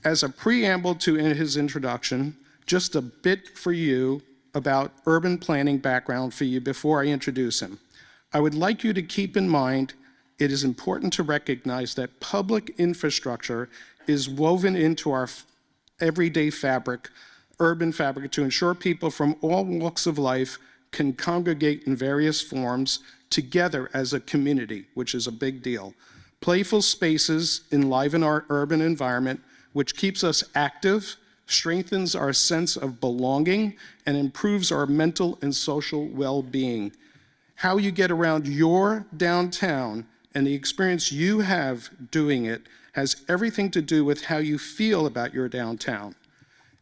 As a preamble to his introduction, just a bit for you about urban planning background for you before I introduce him. I would like you to keep in mind it is important to recognize that public infrastructure is woven into our everyday fabric, urban fabric, to ensure people from all walks of life can congregate in various forms together as a community, which is a big deal. Playful spaces enliven our urban environment, which keeps us active, strengthens our sense of belonging, and improves our mental and social well-being. How you get around your downtown and the experience you have doing it has everything to do with how you feel about your downtown.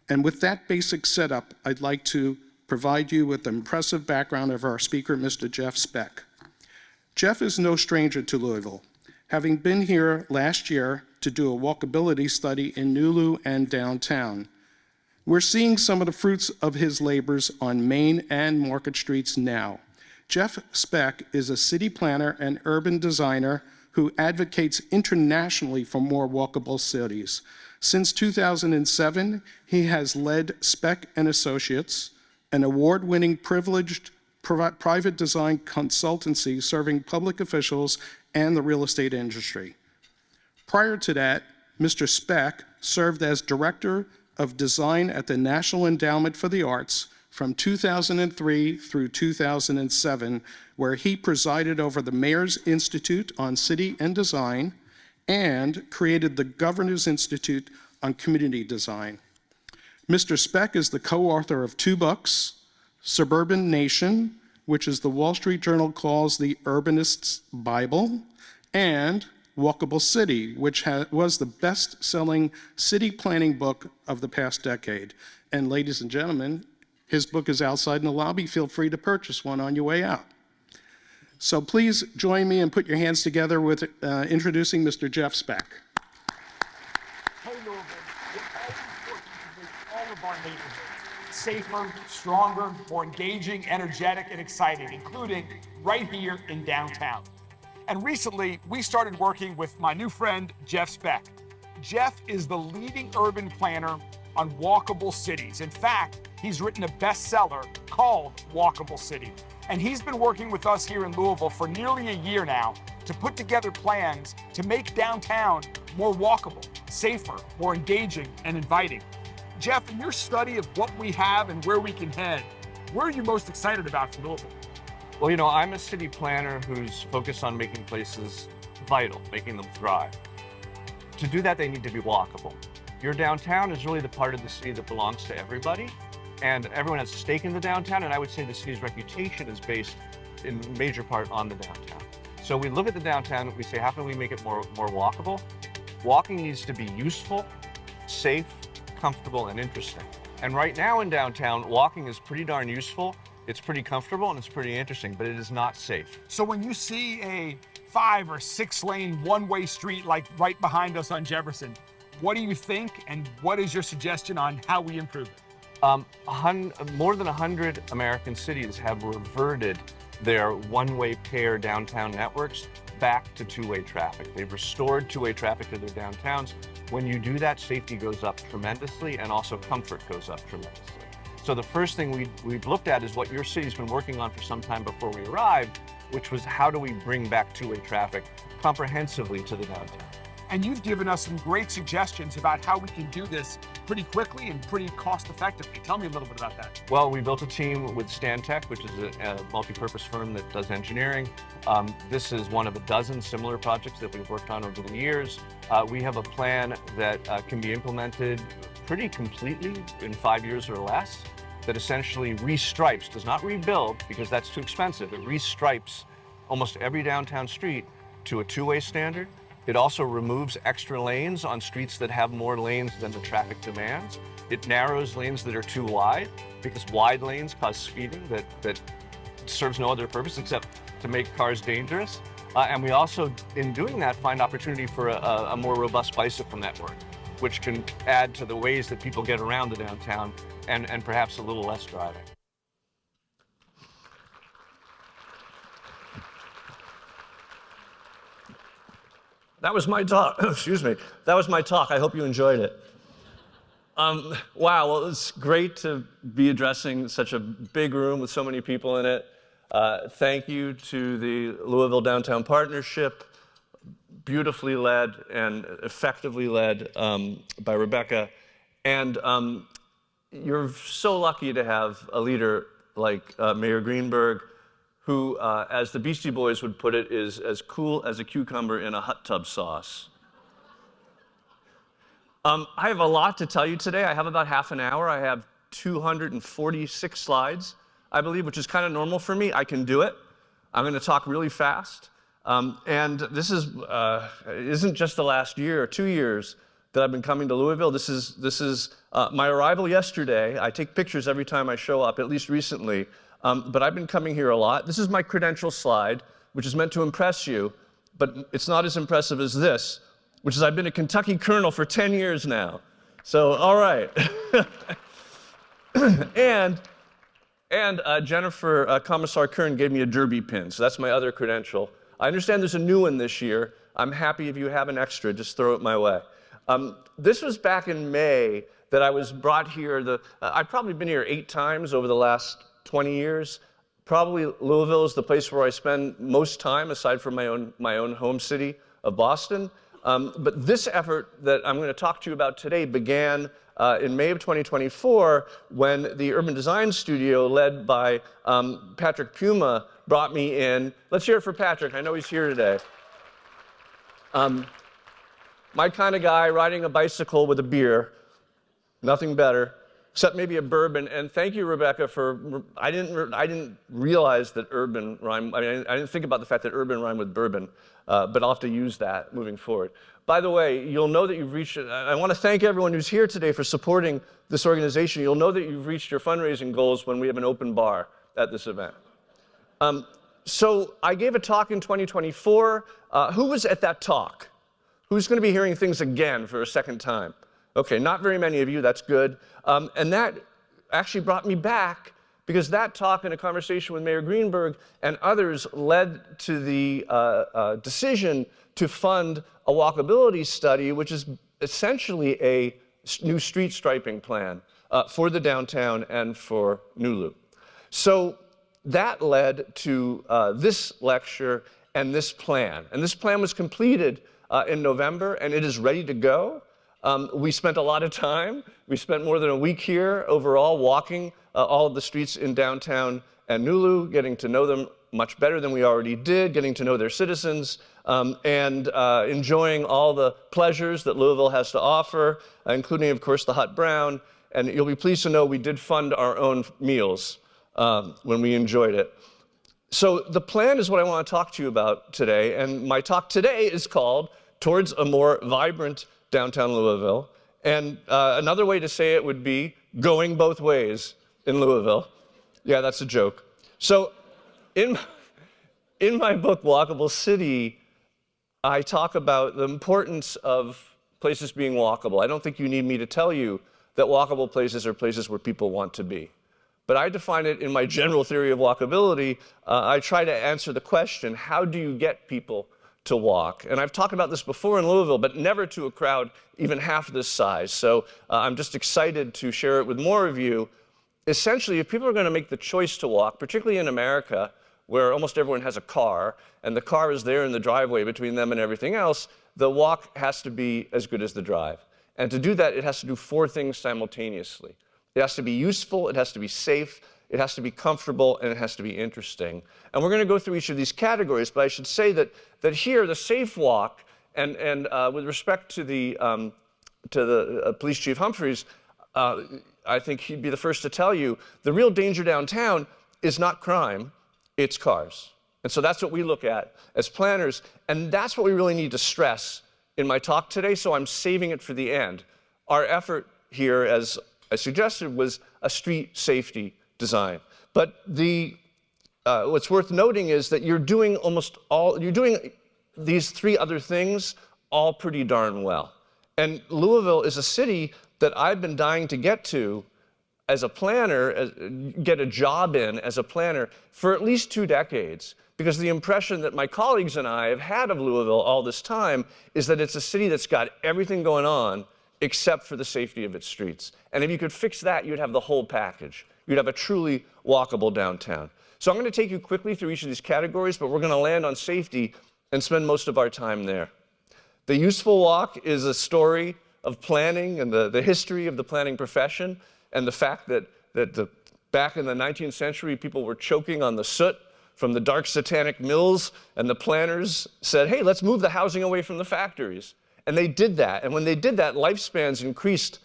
And with that basic setup, I'd like to provide you with the impressive background of our speaker, Mr. Jeff Speck. Jeff is no stranger to Louisville, having been here last year to do a walkability study in Nulu and downtown. We're seeing some of the fruits of his labors on Main and Market Streets now. Jeff Speck is a city planner and urban designer who advocates internationally for more walkable cities. Since 2007, he has led Speck & Associates, an award-winning privileged private design consultancy serving public officials and the real estate industry. Prior to that, Mr. Speck served as Director of Design at the National Endowment for the Arts from 2003 through 2007, where he presided over the Mayor's Institute on City and Design and created the Governor's Institute on Community Design. Mr. Speck is the co-author of 2 books, Suburban Nation, which is the Wall Street Journal calls the Urbanist's Bible, and Walkable City, which was the best-selling city planning book of the past decade. And ladies and gentlemen, his book is outside in the lobby. Feel free to purchase one on your way out. So please join me and put your hands together with introducing Mr. Jeff Speck. Hey, Louisville, we're always working to make all of our neighborhoods safer, stronger, more engaging, energetic, and exciting, including right here in downtown. And recently, we started working with my new friend, Jeff Speck. Jeff is the leading urban planner on walkable cities. In fact, he's written a bestseller called Walkable City. And he's been working with us here in Louisville for nearly a year now to put together plans to make downtown more walkable, safer, more engaging, and inviting. Jeff, in your study of what we have and where we can head, where are you most excited about for Louisville? Well, you know, I'm a city planner who's focused on making places vital, making them thrive. To do that, they need to be walkable. Your downtown is really the part of the city that belongs to everybody, and everyone has a stake in the downtown, and I would say the city's reputation is based in major part on the downtown. So we look at the downtown and we say, how can we make it more walkable? Walking needs to be useful, safe, comfortable, and interesting. And right now in downtown, walking is pretty darn useful, it's pretty comfortable, and it's pretty interesting, but it is not safe. So when you see a 5 or 6 lane one-way street like right behind us on Jefferson, what do you think, and what is your suggestion on how we improve it? More than 100 American cities have reverted their one-way pair downtown networks back to two-way traffic. They've restored two-way traffic to their downtowns. When you do that, safety goes up tremendously and also comfort goes up tremendously. So the first thing we've looked at is what your city's been working on for some time before we arrived, which was how do we bring back two-way traffic comprehensively to the downtown. And you've given us some great suggestions about how we can do this pretty quickly and pretty cost effectively. Tell me a little bit about that. Well, we built a team with Stantec, which is a multi-purpose firm that does engineering. This is one of a dozen similar projects that we've worked on over the years. We have a plan that can be implemented pretty completely in 5 years or less, that essentially restripes, does not rebuild because that's too expensive. It restripes almost every downtown street to a two-way standard. It also removes extra lanes on streets that have more lanes than the traffic demands. It narrows lanes that are too wide because wide lanes cause speeding that serves no other purpose except to make cars dangerous. And we also, in doing that, find opportunity for a more robust bicycle network, which can add to the ways that people get around the downtown and perhaps a little less driving. That was my talk. Excuse me. That was my talk. I hope you enjoyed it. Wow, well, it's great to be addressing such a big room with so many people in it. Thank you to the Louisville Downtown Partnership, beautifully led and effectively led by Rebecca. And you're so lucky to have a leader like Mayor Greenberg, who, as the Beastie Boys would put it, is as cool as a cucumber in a hot tub sauce. I have a lot to tell you today. I have about half an hour. I have 246 slides, I believe, which is kind of normal for me. I can do it. I'm going to talk really fast. And this isn't just the last year or 2 years that I've been coming to Louisville. This is my arrival yesterday. I take pictures every time I show up, at least recently. But I've been coming here a lot. This is my credential slide, which is meant to impress you, but it's not as impressive as this, which is I've been a Kentucky colonel for 10 years now. So, all right. and Jennifer Commissar Kern gave me a derby pin, so that's my other credential. I understand there's a new one this year. I'm happy if you have an extra, just throw it my way. This was back in May that I was brought here. I've probably been here 8 times over the last 20 years. Probably Louisville is the place where I spend most time, aside from my own home city of Boston. But this effort that I'm going to talk to you about today began in May of 2024 when the Urban Design Studio, led by Patrick Puma, brought me in. Let's hear it for Patrick. I know he's here today. My kind of guy riding a bicycle with a beer, nothing better. Except maybe a bourbon. And thank you, Rebecca, for, I didn't realize that urban rhyme, I didn't think about the fact that urban rhyme with bourbon, but I'll have to use that moving forward. By the way, you'll know that you've reached, I want to thank everyone who's here today for supporting this organization. You'll know that you've reached your fundraising goals when we have an open bar at this event. So I gave a talk in 2024. Who was at that talk? Who's going to be hearing things again for a second time? Okay, not very many of you, that's good. And that actually brought me back because that talk and a conversation with Mayor Greenberg and others led to the decision to fund a walkability study, which is essentially a new street striping plan for the downtown and for Nulu. So that led to this lecture and this plan. And this plan was completed in November, and it is ready to go. We spent a lot of time. We spent more than a week here overall walking all of the streets in downtown and Nulu, getting to know them much better than we already did, getting to know their citizens, and enjoying all the pleasures that Louisville has to offer, including, of course, the hot brown. And you'll be pleased to know we did fund our own meals when we enjoyed it. So the plan is what I want to talk to you about today, and my talk today is called Towards a More Vibrant Downtown Louisville. And another way to say it would be going both ways in Louisville. Yeah, that's a joke. So in my book, Walkable City, I talk about the importance of places being walkable. I don't think you need me to tell you that walkable places are places where people want to be. But I define it in my general theory of walkability. I try to answer the question, how do you get people to walk. And I've talked about this before in Louisville, but never to a crowd even half this size. So I'm just excited to share it with more of you. Essentially, if people are going to make the choice to walk, particularly in America, where almost everyone has a car, and the car is there in the driveway between them and everything else, the walk has to be as good as the drive. And to do that, it has to do 4 things simultaneously. It has to be useful, it has to be safe, it has to be comfortable, and it has to be interesting. And we're going to go through each of these categories, but I should say that here, the safe walk, and with respect to the Police Chief Humphreys, I think he'd be the first to tell you, the real danger downtown is not crime, it's cars. And so that's what we look at as planners, and that's what we really need to stress in my talk today, so I'm saving it for the end. Our effort here, as I suggested, was a street safety design. But what's worth noting is that you're doing these 3 other things all pretty darn well. And Louisville is a city that I've been dying to get to as a planner, get a job in as a planner for at least 2 decades. Because the impression that my colleagues and I have had of Louisville all this time is that it's a city that's got everything going on except for the safety of its streets. And if you could fix that, you'd have the whole package. You'd have a truly walkable downtown. So I'm going to take you quickly through each of these categories, but we're going to land on safety and spend most of our time there. The useful walk is a story of planning and the history of the planning profession, and the fact that back in the 19th century, people were choking on the soot from the dark satanic mills, and the planners said, hey, let's move the housing away from the factories. And they did that. And when they did that, lifespans increased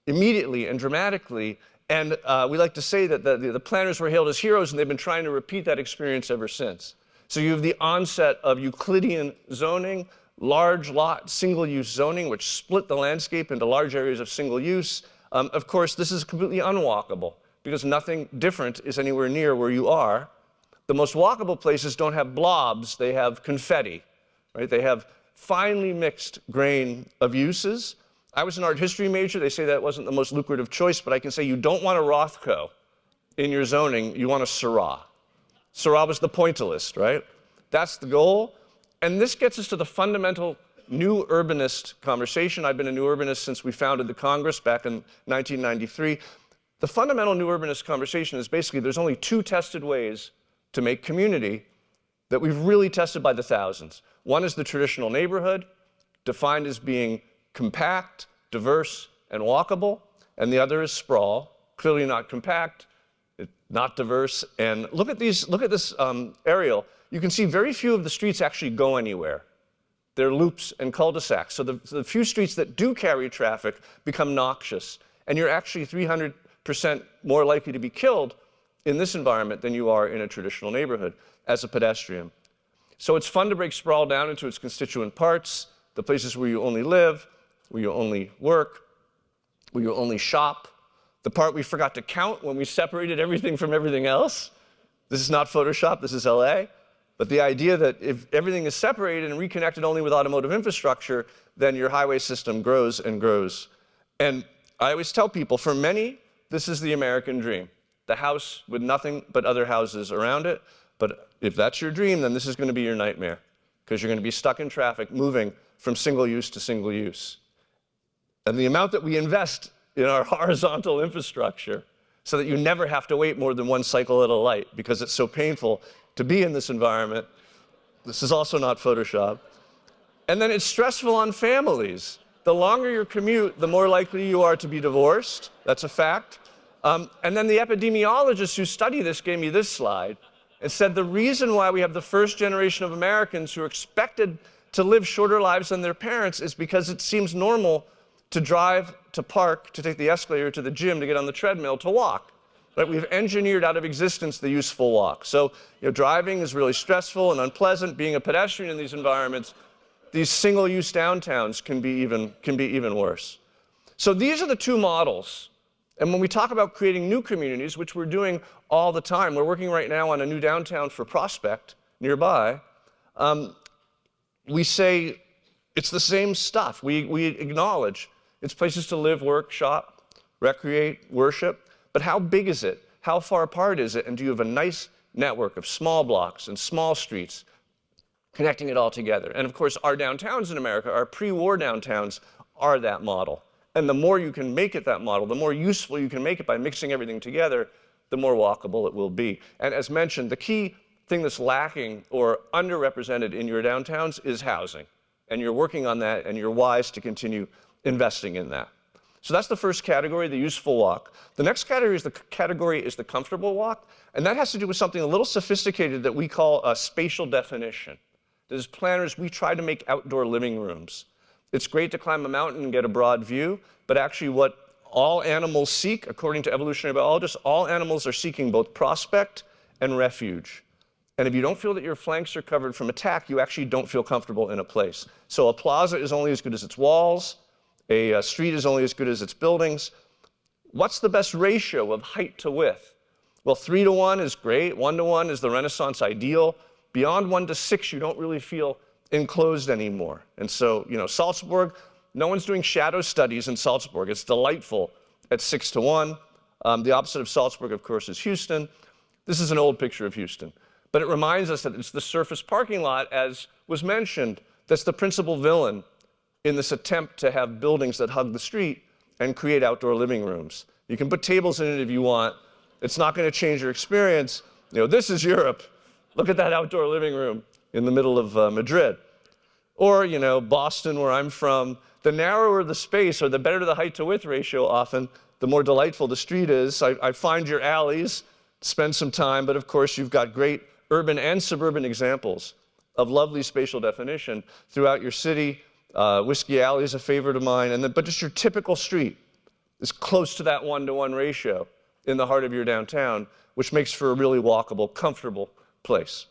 immediately and dramatically. And we like to say that the planners were hailed as heroes, and they've been trying to repeat that experience ever since. So you have the onset of Euclidean zoning, large lot single-use zoning, which split the landscape into large areas of single use. Of course, this is completely unwalkable because nothing different is anywhere near where you are. The most walkable places don't have blobs, they have confetti, right? They have finely mixed grain of uses. I was an art history major. They say that wasn't the most lucrative choice, but I can say you don't want a Rothko in your zoning, you want a Syrah. Syrah was the pointillist, right? That's the goal. And this gets us to the fundamental new urbanist conversation. I've been a new urbanist since we founded the Congress back in 1993. The fundamental new urbanist conversation is basically there's only 2 tested ways to make community that we've really tested by the thousands. One is the traditional neighborhood, defined as being compact, diverse, and walkable. And the other is sprawl, clearly not compact, not diverse. And look at this aerial. You can see very few of the streets actually go anywhere. They're loops and cul-de-sacs. So the few streets that do carry traffic become noxious. And you're actually 300% more likely to be killed in this environment than you are in a traditional neighborhood as a pedestrian. So it's fun to break sprawl down into its constituent parts, the places where you only live, where you only work, where you only shop, the part we forgot to count when we separated everything from everything else. This is not Photoshop, this is LA. But the idea that if everything is separated and reconnected only with automotive infrastructure, then your highway system grows and grows. And I always tell people, for many, this is the American dream. The house with nothing but other houses around it. But if that's your dream, then this is going to be your nightmare, because you're going to be stuck in traffic moving from single use to single use. And the amount that we invest in our horizontal infrastructure so that you never have to wait more than 1 cycle at a light because it's so painful to be in this environment. This is also not Photoshop. And then it's stressful on families. The longer your commute, the more likely you are to be divorced. That's a fact. And then the epidemiologists who study this gave me this slide and said the reason why we have the first generation of Americans who are expected to live shorter lives than their parents is because it seems normal to drive, to park, to take the escalator to the gym, to get on the treadmill, to walk. Right? We've engineered out of existence the useful walk. So driving is really stressful and unpleasant. Being a pedestrian in these environments, these single-use downtowns can be even worse. So these are the 2 models. And when we talk about creating new communities, which we're doing all the time, we're working right now on a new downtown for Prospect nearby, we say it's the same stuff. We acknowledge it's places to live, work, shop, recreate, worship. But how big is it? How far apart is it? And do you have a nice network of small blocks and small streets connecting it all together. And of course, our downtowns in America, our pre-war downtowns, are that model. And the more you can make it that model, the more useful you can make it by mixing everything together, the more walkable it will be. And as mentioned, the key thing that's lacking or underrepresented in your downtowns is housing. And you're working on that, and you're wise to continue investing in that. So that's the first category, the useful walk. The next category is the comfortable walk, and that has to do with something a little sophisticated that we call a spatial definition. As planners, we try to make outdoor living rooms. It's great to climb a mountain and get a broad view, but actually what all animals seek, according to evolutionary biologists, all animals are seeking both prospect and refuge. And if you don't feel that your flanks are covered from attack, you actually don't feel comfortable in a place. So a plaza is only as good as its walls. A street is only as good as its buildings. What's the best ratio of height to width? Well, 3 to 1 is great. 1 to 1 is the Renaissance ideal. Beyond 1 to 6, you don't really feel enclosed anymore. And so, Salzburg, no one's doing shadow studies in Salzburg. It's delightful at 6 to 1. The opposite of Salzburg, of course, is Houston. This is an old picture of Houston. But it reminds us that it's the surface parking lot, as was mentioned, that's the principal villain in this attempt to have buildings that hug the street and create outdoor living rooms. You can put tables in it if you want. It's not going to change your experience. This is Europe. Look at that outdoor living room in the middle of Madrid. Or, Boston, where I'm from, the narrower the space or the better the height to width ratio often, the more delightful the street is. I find your alleys, spend some time, but of course you've got great urban and suburban examples of lovely spatial definition throughout your city. Whiskey Alley is a favorite of mine, but just your typical street is close to that 1-to-1 ratio in the heart of your downtown, which makes for a really walkable, comfortable place.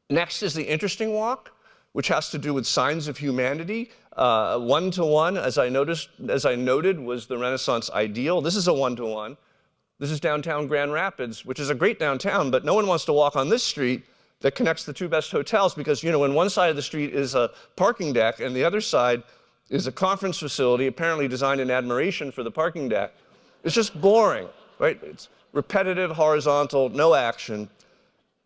Next is the interesting walk, which has to do with signs of humanity. 1-to-1, as I noted, was the Renaissance ideal. This is a 1-to-1. This is downtown Grand Rapids, which is a great downtown, but no one wants to walk on this street that connects the two best hotels because, when one side of the street is a parking deck and the other side is a conference facility, apparently designed in admiration for the parking deck. It's just boring, right? It's repetitive, horizontal, no action.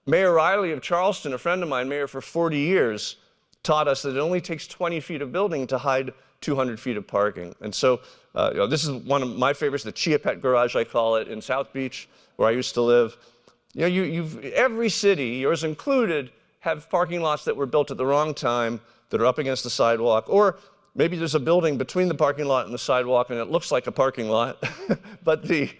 Mayor Riley of Charleston, a friend of mine, mayor for 40 years, taught us that it only takes 20 feet of building to hide 200 feet of parking. And so this is one of my favorites, the Chia Pet Garage, I call it, in South Beach, where I used to live. Every city, yours included, have parking lots that were built at the wrong time, that are up against the sidewalk, or maybe there's a building between the parking lot and the sidewalk and it looks like a parking lot. But the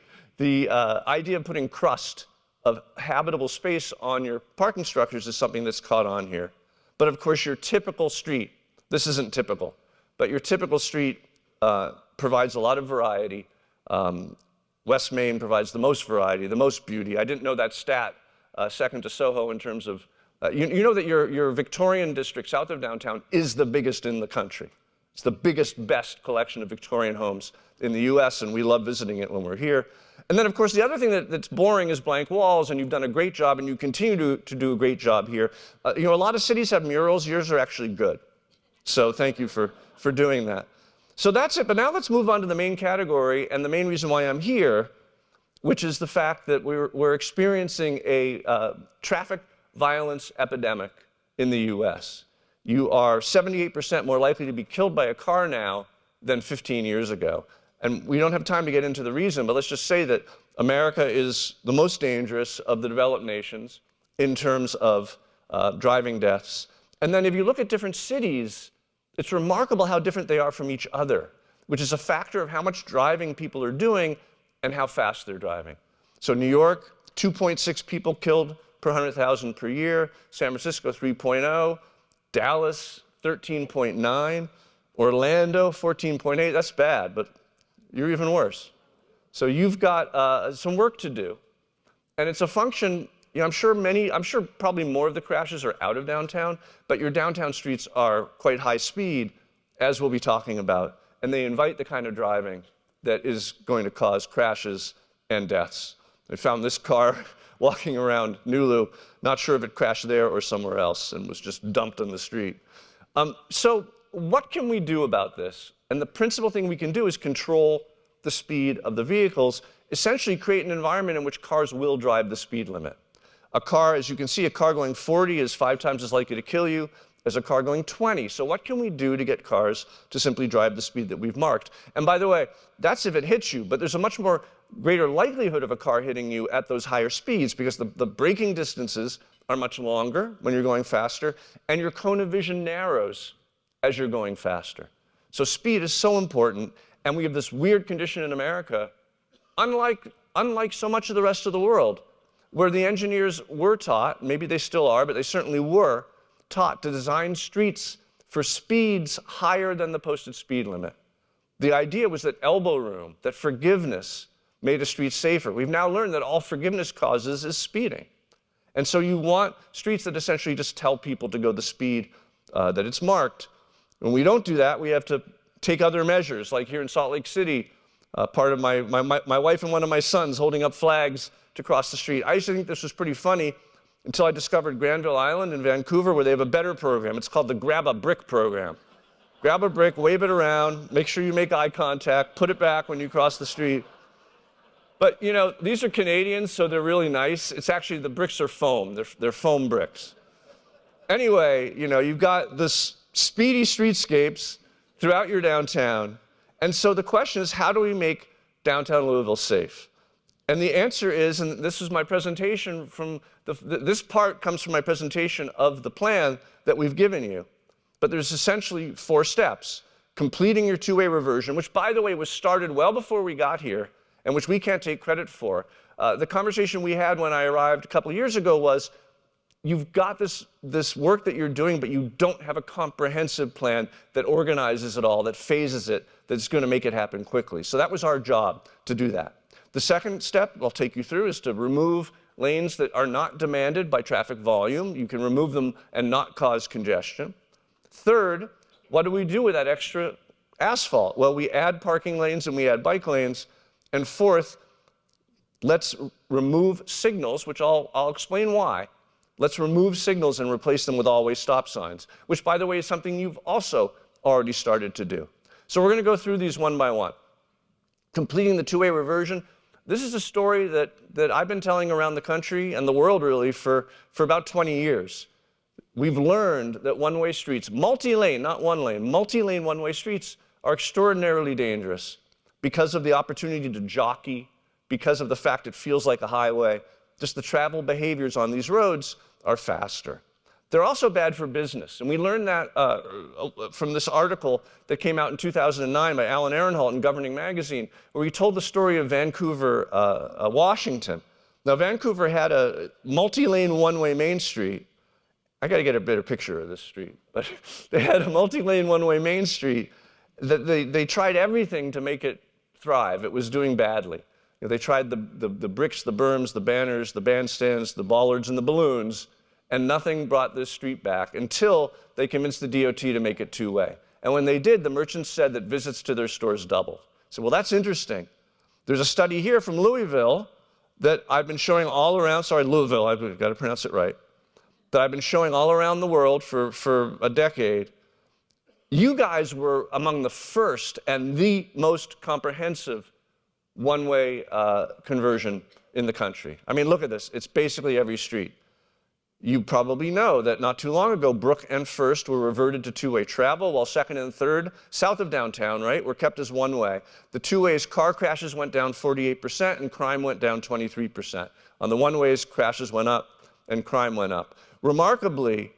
idea of putting crust of habitable space on your parking structures is something that's caught on here. But of course, your typical street, this isn't typical, but your typical street provides a lot of variety. West Main provides the most variety, the most beauty. I didn't know that stat, second to Soho in terms of, you know that your Victorian district south of downtown is the biggest in the country. It's the biggest, best collection of Victorian homes in the US, and we love visiting it when we're here. And then, of course, the other thing that's boring is blank walls, and you've done a great job, and you continue to do a great job here. A lot of cities have murals. Yours are actually good. So thank you for doing that. So that's it, but now let's move on to the main category and the main reason why I'm here, which is the fact that we're experiencing a traffic violence epidemic in the US. You are 78% more likely to be killed by a car now than 15 years ago. And we don't have time to get into the reason, but let's just say that America is the most dangerous of the developed nations in terms of driving deaths. And then if you look at different cities, it's remarkable how different they are from each other, which is a factor of how much driving people are doing and how fast they're driving. So New York, 2.6 people killed per 100,000 per year. San Francisco, 3.0. Dallas, 13.9. Orlando, 14.8. That's bad, but you're even worse. So you've got some work to do. And it's a function, I'm sure probably more of the crashes are out of downtown, but your downtown streets are quite high speed, as we'll be talking about, and they invite the kind of driving that is going to cause crashes and deaths. I found this car walking around Nulu, not sure if it crashed there or somewhere else and was just dumped on the street. So what can we do about this? And the principal thing we can do is control the speed of the vehicles, essentially create an environment in which cars will drive the speed limit. A car, as you can see, a car going 40 is 5 times as likely to kill you as a car going 20. So what can we do to get cars to simply drive the speed that we've marked? And by the way, that's if it hits you, but there's a much more greater likelihood of a car hitting you at those higher speeds because the braking distances are much longer when you're going faster, and your cone of vision narrows as you're going faster. So speed is so important, and we have this weird condition in America, unlike so much of the rest of the world, where the engineers were taught, maybe they still are, but they certainly were taught to design streets for speeds higher than the posted speed limit. The idea was that elbow room, that forgiveness made a street safer. We've now learned that all forgiveness causes is speeding. And so you want streets that essentially just tell people to go the speed that it's marked. When we don't do that, we have to take other measures, like here in Salt Lake City, part of my wife and one of my sons holding up flags to cross the street. I used to think this was pretty funny until I discovered Granville Island in Vancouver, where they have a better program. It's called the Grab a Brick program. Grab a brick, wave it around, make sure you make eye contact, put it back when you cross the street. But, you know, these are Canadians, so they're really nice. It's actually, the bricks are foam. They're foam bricks. Anyway, you know, you've got this speedy streetscapes throughout your downtown. And so the question is, how do we make downtown Louisville safe? And the answer is, and this is my presentation from, this part comes from my presentation of the plan that we've given you. But there's essentially 4 steps. Completing your two-way reversion, which, by the way, was started well before we got here, and which we can't take credit for. The conversation we had when I arrived a couple of years ago was, you've got this work that you're doing, but you don't have a comprehensive plan that organizes it all, that phases it, that's going to make it happen quickly. So that was our job, to do that. The second step I'll take you through is to remove lanes that are not demanded by traffic volume. You can remove them and not cause congestion. Third, what do we do with that extra asphalt? Well, we add parking lanes and we add bike lanes. And fourth, let's remove signals, which I'll explain why. Let's remove signals and replace them with always stop signs, which, by the way, is something you've also already started to do. So we're going to go through these one by one. Completing the two-way reversion. This is a story that I've been telling around the country and the world, really, for about 20 years. We've learned that one-way streets, multi-lane, not one lane, multi-lane one-way streets are extraordinarily dangerous because of the opportunity to jockey, because of the fact it feels like a highway. Just the travel behaviors on these roads are faster. They're also bad for business, and we learned that from this article that came out in 2009 by Alan Ehrenholt in Governing Magazine, where he told the story of Vancouver, Washington. Now, Vancouver had a multi-lane one-way Main Street. I got to get a better picture of this street, but they had a multi-lane one-way Main Street that they tried everything to make it thrive. It was doing badly. You know, they tried the bricks, the berms, the banners, the bandstands, the bollards, and the balloons, and nothing brought this street back until they convinced the DOT to make it two-way. And when they did, the merchants said that visits to their stores doubled. So, well, that's interesting. There's a study here from Louisville that I've been showing all around, Louisville, I've got to pronounce it right, that I've been showing all around the world for a decade. You guys were among the first and the most comprehensive one-way conversion in the country. I mean, look at this. It's basically every street. You probably know that not too long ago, Brook and First were reverted to two-way travel, while Second and Third, south of downtown, right, were kept as one-way. The two-ways, car crashes went down 48% and crime went down 23%. On the one-ways, crashes went up and crime went up. Remarkably,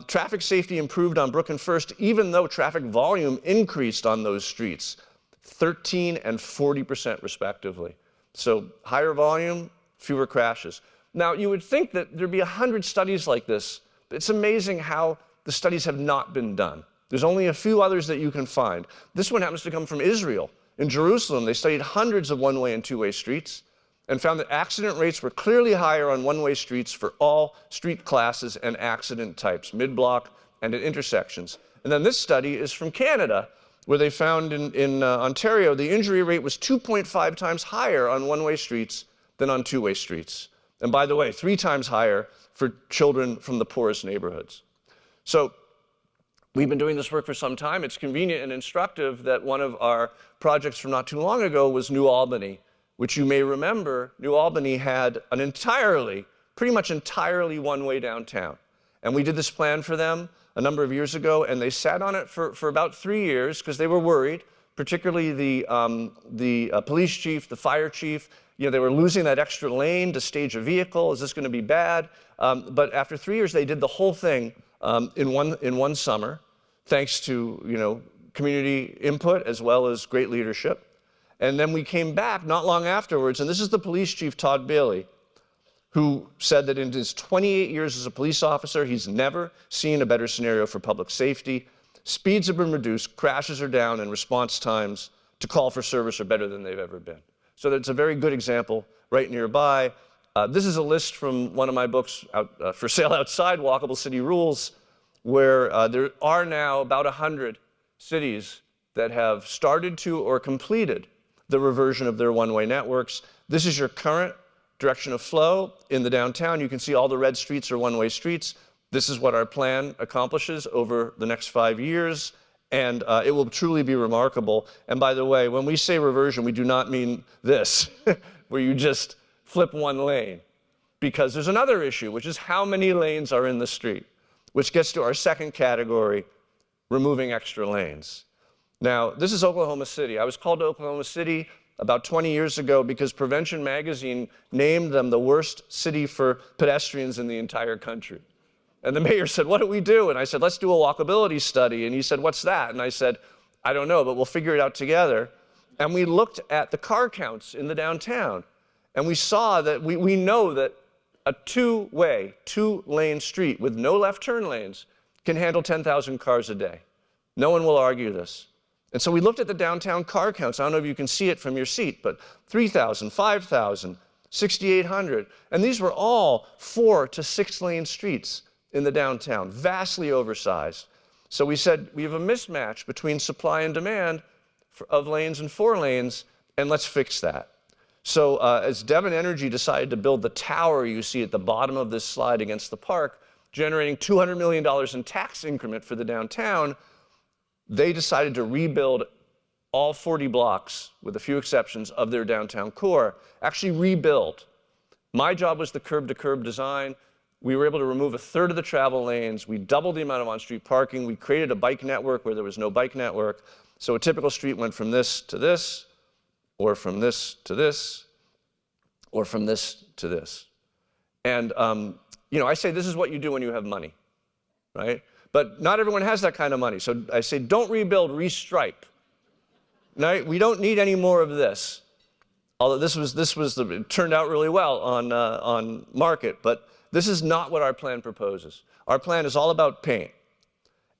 traffic safety improved on Brook and First, even though traffic volume increased on those streets, 13 and 40% respectively. So higher volume, fewer crashes. Now, you would think that there'd be 100 studies like this, but it's amazing how the studies have not been done. There's only a few others that you can find. This one happens to come from Israel. In Jerusalem, they studied hundreds of one-way and two-way streets and found that accident rates were clearly higher on one-way streets for all street classes and accident types, mid-block and at intersections. And then this study is from Canada, where they found in Ontario, the injury rate was 2.5 times higher on one-way streets than on two-way streets. And by the way, 3 times higher for children from the poorest neighborhoods. So we've been doing this work for some time. It's convenient and instructive that one of our projects from not too long ago was New Albany, which you may remember, New Albany had an entirely pretty much entirely one-way downtown. And we did this plan for them a number of years ago, and they sat on it for about 3 years because they were worried, particularly the police chief, the fire chief. You know, they were losing that extra lane to stage a vehicle. Is this going to be bad? But after 3 years, they did the whole thing in one summer, thanks to, you know, community input as well as great leadership. And then we came back not long afterwards, and this is the police chief, Todd Bailey, who said that in his 28 years as a police officer, he's never seen a better scenario for public safety. Speeds have been reduced, crashes are down, and response times to call for service are better than they've ever been. So that's a very good example right nearby. This is a list from one of my books for sale outside, Walkable City Rules, where there are now about 100 cities that have started to or completed the reversion of their one-way networks. This is your current direction of flow in the downtown. You can see all the red streets are one-way streets. This is what our plan accomplishes over the next 5 years, and it will truly be remarkable. And by the way, when we say reversion, we do not mean this, where you just flip one lane, because there's another issue, which is how many lanes are in the street, which gets to our second category, removing extra lanes. Now, this is Oklahoma City. I was called to Oklahoma City about 20 years ago because Prevention Magazine named them the worst city for pedestrians in the entire country. And the mayor said, what do we do? And I said, let's do a walkability study. And he said, what's that? And I said, I don't know, but we'll figure it out together. And we looked at the car counts in the downtown. And we saw that we know that a two-way, two-lane street with no left turn lanes can handle 10,000 cars a day. No one will argue this. And so we looked at the downtown car counts. I don't know if you can see it from your seat, but 3,000, 5,000, 6,800. And these were all 4 to 6 lane streets in the downtown, vastly oversized. So we said we have a mismatch between supply and demand of lanes and 4 lanes, and let's fix that. So as Devon Energy decided to build the tower you see at the bottom of this slide against the park, generating $200 million in tax increment for the downtown, they decided to rebuild all 40 blocks, with a few exceptions, of their downtown core. Actually rebuild. My job was the curb-to-curb design. We were able to remove 1/3 of the travel lanes. We doubled the amount of on-street parking. We created a bike network where there was no bike network. So a typical street went from this to this, or from this to this, or from this to this. And, you know, I say this is what you do when you have money, right? But not everyone has that kind of money. So I say, don't rebuild, restripe. Right? We don't need any more of this. Although it turned out really well on market, but this is not what our plan proposes. Our plan is all about paint.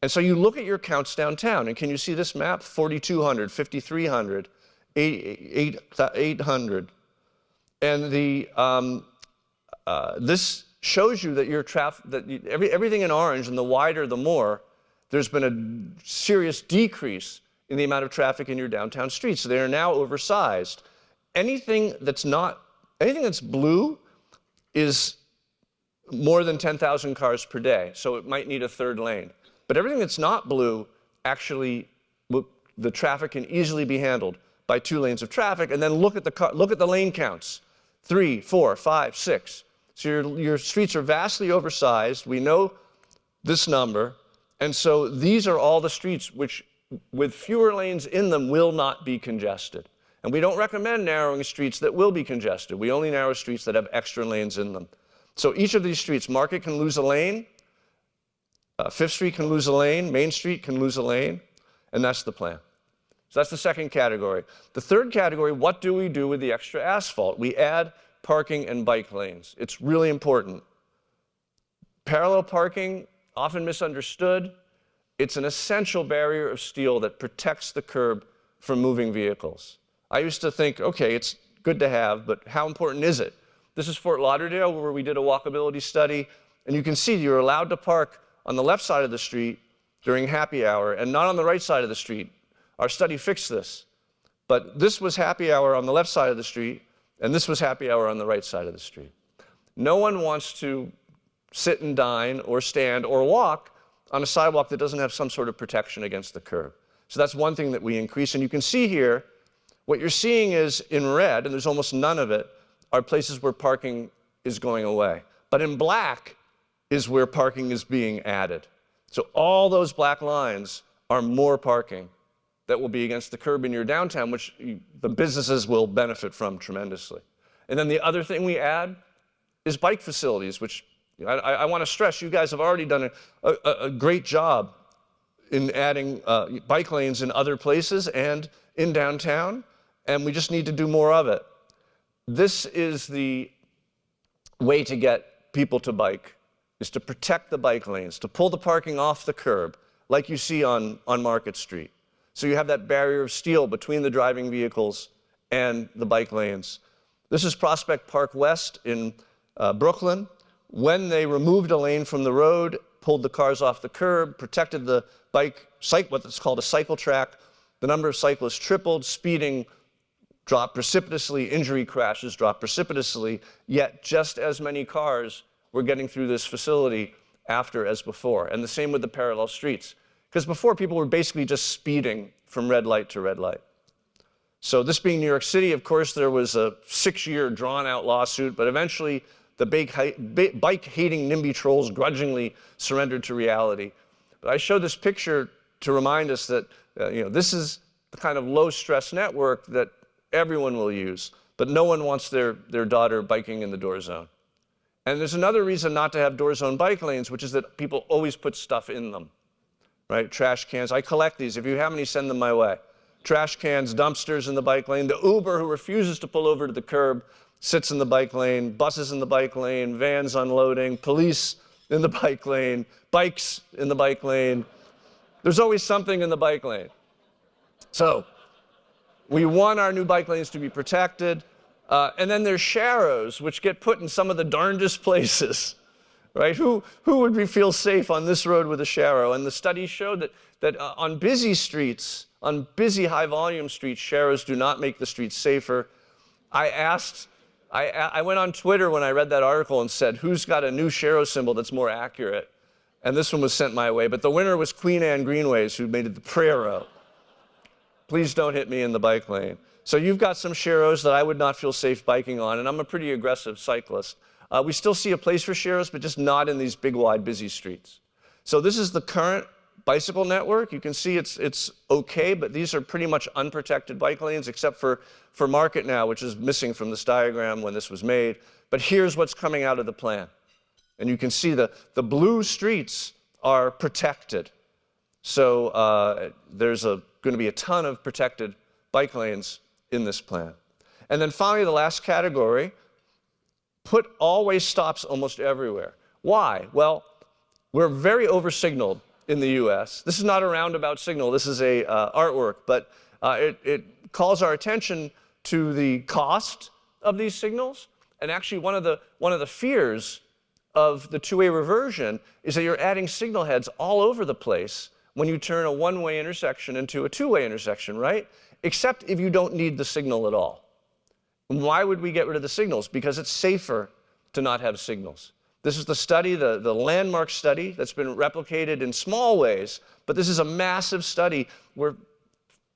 And so you look at your counts downtown, and can you see this map? 4,200, 5,300, 800. And this shows you that everything in orange, and the wider the more, there's been a serious decrease in the amount of traffic in your downtown streets. So they are now oversized. Anything that's blue is more than 10,000 cars per day, so it might need a 3rd lane. But everything that's not blue, actually, the traffic can easily be handled by 2 lanes of traffic. And then look at the lane counts: 3, 4, 5, 6. So your streets are vastly oversized. We know this number. And so these are all the streets which, with fewer lanes in them, will not be congested. And we don't recommend narrowing streets that will be congested. We only narrow streets that have extra lanes in them. So each of these streets, Market can lose a lane, 5th Street can lose a lane, Main Street can lose a lane, and that's the plan. So that's the second category. The third category, what do we do with the extra asphalt? We add parking and bike lanes. It's really important. Parallel parking, often misunderstood. It's an essential barrier of steel that protects the curb from moving vehicles. I used to think, okay, it's good to have, but how important is it? This is Fort Lauderdale, where we did a walkability study, and you can see you're allowed to park on the left side of the street during happy hour and not on the right side of the street. Our study fixed this. But this was happy hour on the left side of the street, and this was happy hour on the right side of the street. No one wants to sit and dine or stand or walk on a sidewalk that doesn't have some sort of protection against the curb. So that's one thing that we increase. And you can see here, what you're seeing is in red, and there's almost none of it, are places where parking is going away. But in black is where parking is being added. So all those black lines are more parking that will be against the curb in your downtown, which the businesses will benefit from tremendously. And then the other thing we add is bike facilities, which I want to stress, you guys have already done a great job in adding bike lanes in other places and in downtown, and we just need to do more of it. This is the way to get people to bike, is to protect the bike lanes, to pull the parking off the curb, like you see on Market Street. So you have that barrier of steel between the driving vehicles and the bike lanes. This is Prospect Park West in Brooklyn. When they removed a lane from the road, pulled the cars off the curb, protected the what's called a cycle track, the number of cyclists tripled, speeding dropped precipitously, injury crashes dropped precipitously, yet just as many cars were getting through this facility after as before. And the same with the parallel streets. Because before, people were basically just speeding from red light to red light. So this being New York City, of course, there was a 6-year drawn-out lawsuit, but eventually the bike-hating NIMBY trolls grudgingly surrendered to reality. But I show this picture to remind us that this is the kind of low-stress network that everyone will use, but no one wants their daughter biking in the door zone. And there's another reason not to have door zone bike lanes, which is that people always put stuff in them, right? Trash cans. I collect these. If you have any, send them my way. Trash cans, dumpsters in the bike lane. The Uber who refuses to pull over to the curb sits in the bike lane. Buses in the bike lane. Vans unloading. Police in the bike lane. Bikes in the bike lane. There's always something in the bike lane. So we want our new bike lanes to be protected. And then there's sharrows, which get put in some of the darndest places, right? Who would feel safe on this road with a sharrow? And the studies showed that on busy streets, on busy high-volume streets, sharrows do not make the streets safer. I went on Twitter when I read that article and said, who's got a new sharrow symbol that's more accurate? And this one was sent my way. But the winner was Queen Anne Greenways, who made it the prayer row. Please don't hit me in the bike lane. So you've got some sharrows that I would not feel safe biking on, and I'm a pretty aggressive cyclist. We still see a place for sharrows, but just not in these big, wide, busy streets. So this is the current bicycle network. You can see it's okay, but these are pretty much unprotected bike lanes, except for Market now, which is missing from this diagram when this was made. But here's what's coming out of the plan. And you can see the blue streets are protected. So there's going to be a ton of protected bike lanes in this plan. And then finally, the last category, put always stops almost everywhere. Why? Well, we're very over-signaled in the US. This is not a roundabout signal, this is a artwork, but it calls our attention to the cost of these signals. And actually one of the fears of the two-way reversion is that you're adding signal heads all over the place when you turn a one-way intersection into a two-way intersection, right? Except if you don't need the signal at all. And why would we get rid of the signals? Because it's safer to not have signals. This is the study, the landmark study that's been replicated in small ways, but this is a massive study where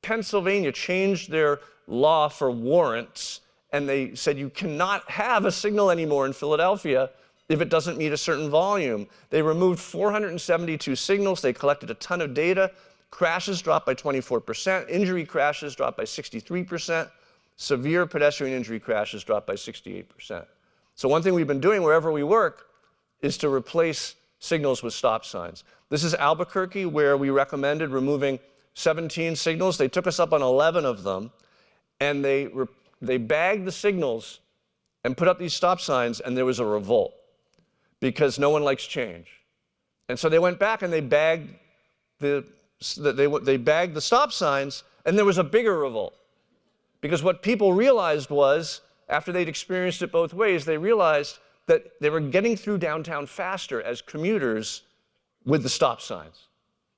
Pennsylvania changed their law for warrants, and they said you cannot have a signal anymore in Philadelphia if it doesn't meet a certain volume. They removed 472 signals. They collected a ton of data. Crashes dropped by 24%. Injury crashes dropped by 63%. Severe pedestrian injury crashes dropped by 68%. So one thing we've been doing wherever we work is to replace signals with stop signs. This is Albuquerque, where we recommended removing 17 signals. They took us up on 11 of them, and they bagged the signals and put up these stop signs, and there was a revolt because no one likes change. And so they went back and they bagged the stop signs, and there was a bigger revolt. Because what people realized was, after they'd experienced it both ways, they realized that they were getting through downtown faster as commuters with the stop signs.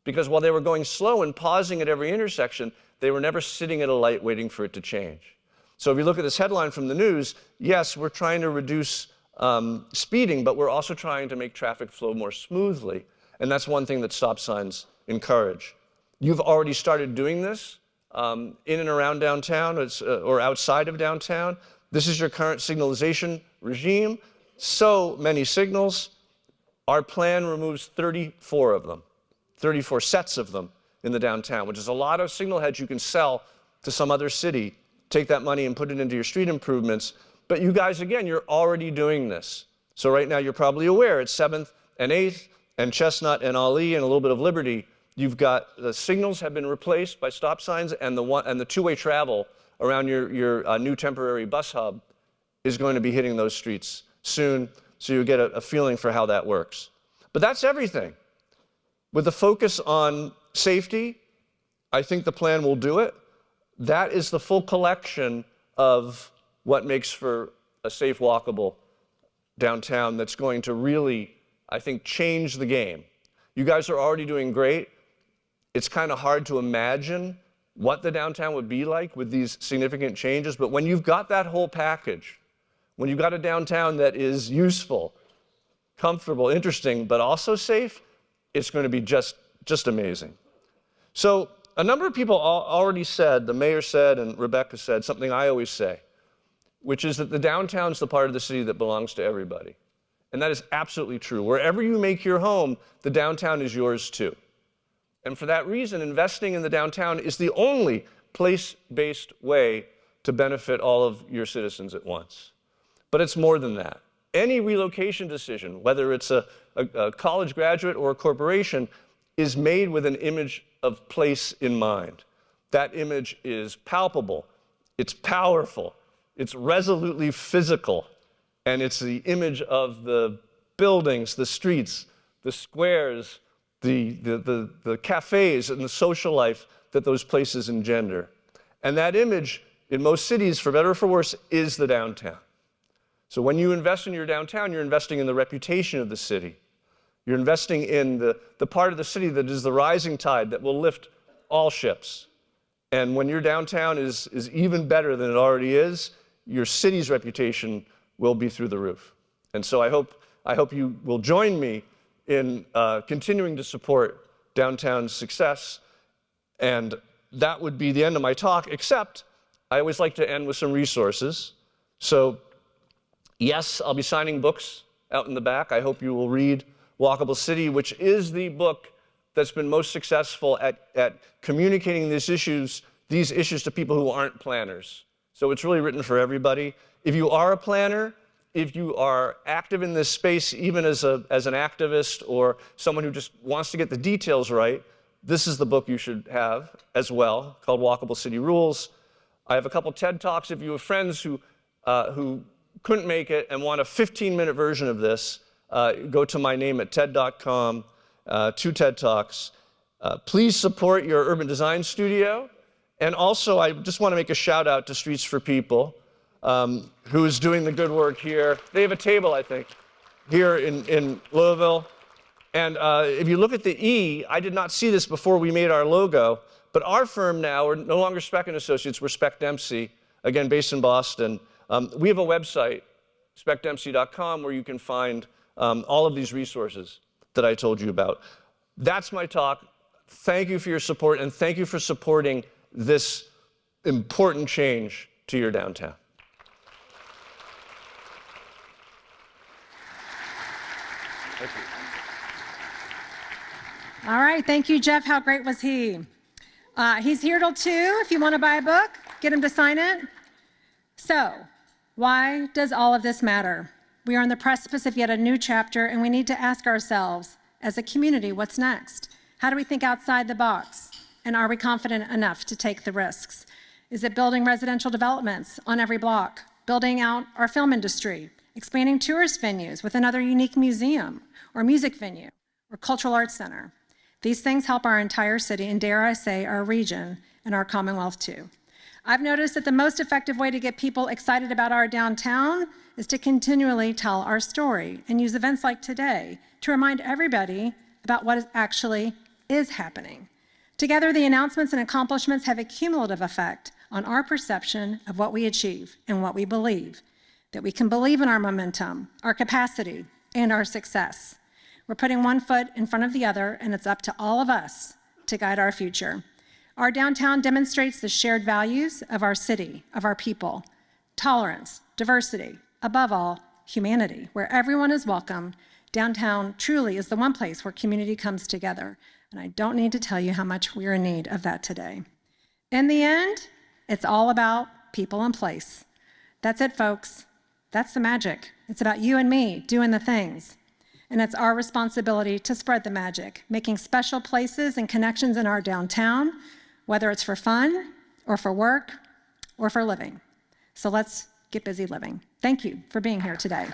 Because while they were going slow and pausing at every intersection, they were never sitting at a light waiting for it to change. So if you look at this headline from the news, yes, we're trying to reduce speeding, but we're also trying to make traffic flow more smoothly. And that's one thing that stop signs encourage. You've already started doing this in and around downtown or outside of downtown. This is your current signalization regime. so many signals. Our plan removes 34 of them, 34 sets of them in the downtown, which is a lot of signal heads you can sell to some other city, take that money and put it into your street improvements. But you guys, again, you're already doing this. So right now you're probably aware it's 7th and 8th and Chestnut and Ali and a little bit of Liberty. You've got the signals have been replaced by stop signs, and the two-way travel around your new temporary bus hub is going to be hitting those streets soon, so you get a feeling for how that works. But that's everything. With the focus on safety, I think the plan will do it. That is the full collection of what makes for a safe, walkable downtown that's going to really, I think, change the game. You guys are already doing great. It's kind of hard to imagine what the downtown would be like with these significant changes, but when you've got that whole package, when you've got a downtown that is useful, comfortable, interesting, but also safe, it's going to be just amazing. So a number of people already said, the mayor said, and Rebecca said, something I always say, which is that the downtown's the part of the city that belongs to everybody. And that is absolutely true. Wherever you make your home, the downtown is yours too. And for that reason, investing in the downtown is the only place-based way to benefit all of your citizens at once. But it's more than that. Any relocation decision, whether it's a college graduate or a corporation, is made with an image of place in mind. That image is palpable, it's powerful, it's resolutely physical, and it's the image of the buildings, the streets, the squares, the cafes, and the social life that those places engender. And that image, in most cities, for better or for worse, is the downtown. So when you invest in your downtown, you're investing in the reputation of the city. You're investing in the part of the city that is the rising tide that will lift all ships. And when your downtown is even better than it already is, your city's reputation will be through the roof. And so I hope you will join me in continuing to support downtown's success. And that would be the end of my talk, except I always like to end with some resources. So yes, I'll be signing books out in the back. I hope you will read Walkable City, which is the book that's been most successful at communicating these issues to people who aren't planners. So it's really written for everybody. If you are a planner, if you are active in this space, even as an activist or someone who just wants to get the details right, this is the book you should have as well, called Walkable City Rules. I have a couple TED Talks. If you have friends who couldn't make it and want a 15-minute version of this, go to my name at TED.com, 2 TED Talks. Please support your urban design studio. And also, I just want to make a shout out to Streets for People, who is doing the good work here. They have a table, I think, here in Louisville. And if you look at the E, I did not see this before we made our logo, but our firm now, we're no longer Speck & Associates, we're Speck Dempsey, again, based in Boston. We have a website, speckdempsey.com, where you can find all of these resources that I told you about. That's my talk. Thank you for your support, and thank you for supporting this important change to your downtown. Thank you. All right, thank you, Jeff. How great was he? He's here till 2. If you want to buy a book, get him to sign it. So, why does all of this matter? We are on the precipice of yet a new chapter, and we need to ask ourselves, as a community, what's next? How do we think outside the box? And are we confident enough to take the risks? Is it building residential developments on every block, building out our film industry, expanding tourist venues with another unique museum or music venue or cultural arts center? These things help our entire city, and dare I say, our region and our Commonwealth too. I've noticed that the most effective way to get people excited about our downtown is to continually tell our story and use events like today to remind everybody about what actually is happening. Together, the announcements and accomplishments have a cumulative effect on our perception of what we achieve and what we believe, that we can believe in our momentum, our capacity, and our success. We're putting one foot in front of the other, and it's up to all of us to guide our future. Our downtown demonstrates the shared values of our city, of our people: tolerance, diversity, above all, humanity, where everyone is welcome. Downtown truly is the one place where community comes together, and I don't need to tell you how much we're in need of that today. In the end, it's all about people and place. That's it, folks. That's the magic. It's about you and me doing the things. And it's our responsibility to spread the magic, making special places and connections in our downtown, whether it's for fun or for work or for living. So let's get busy living. Thank you for being here today.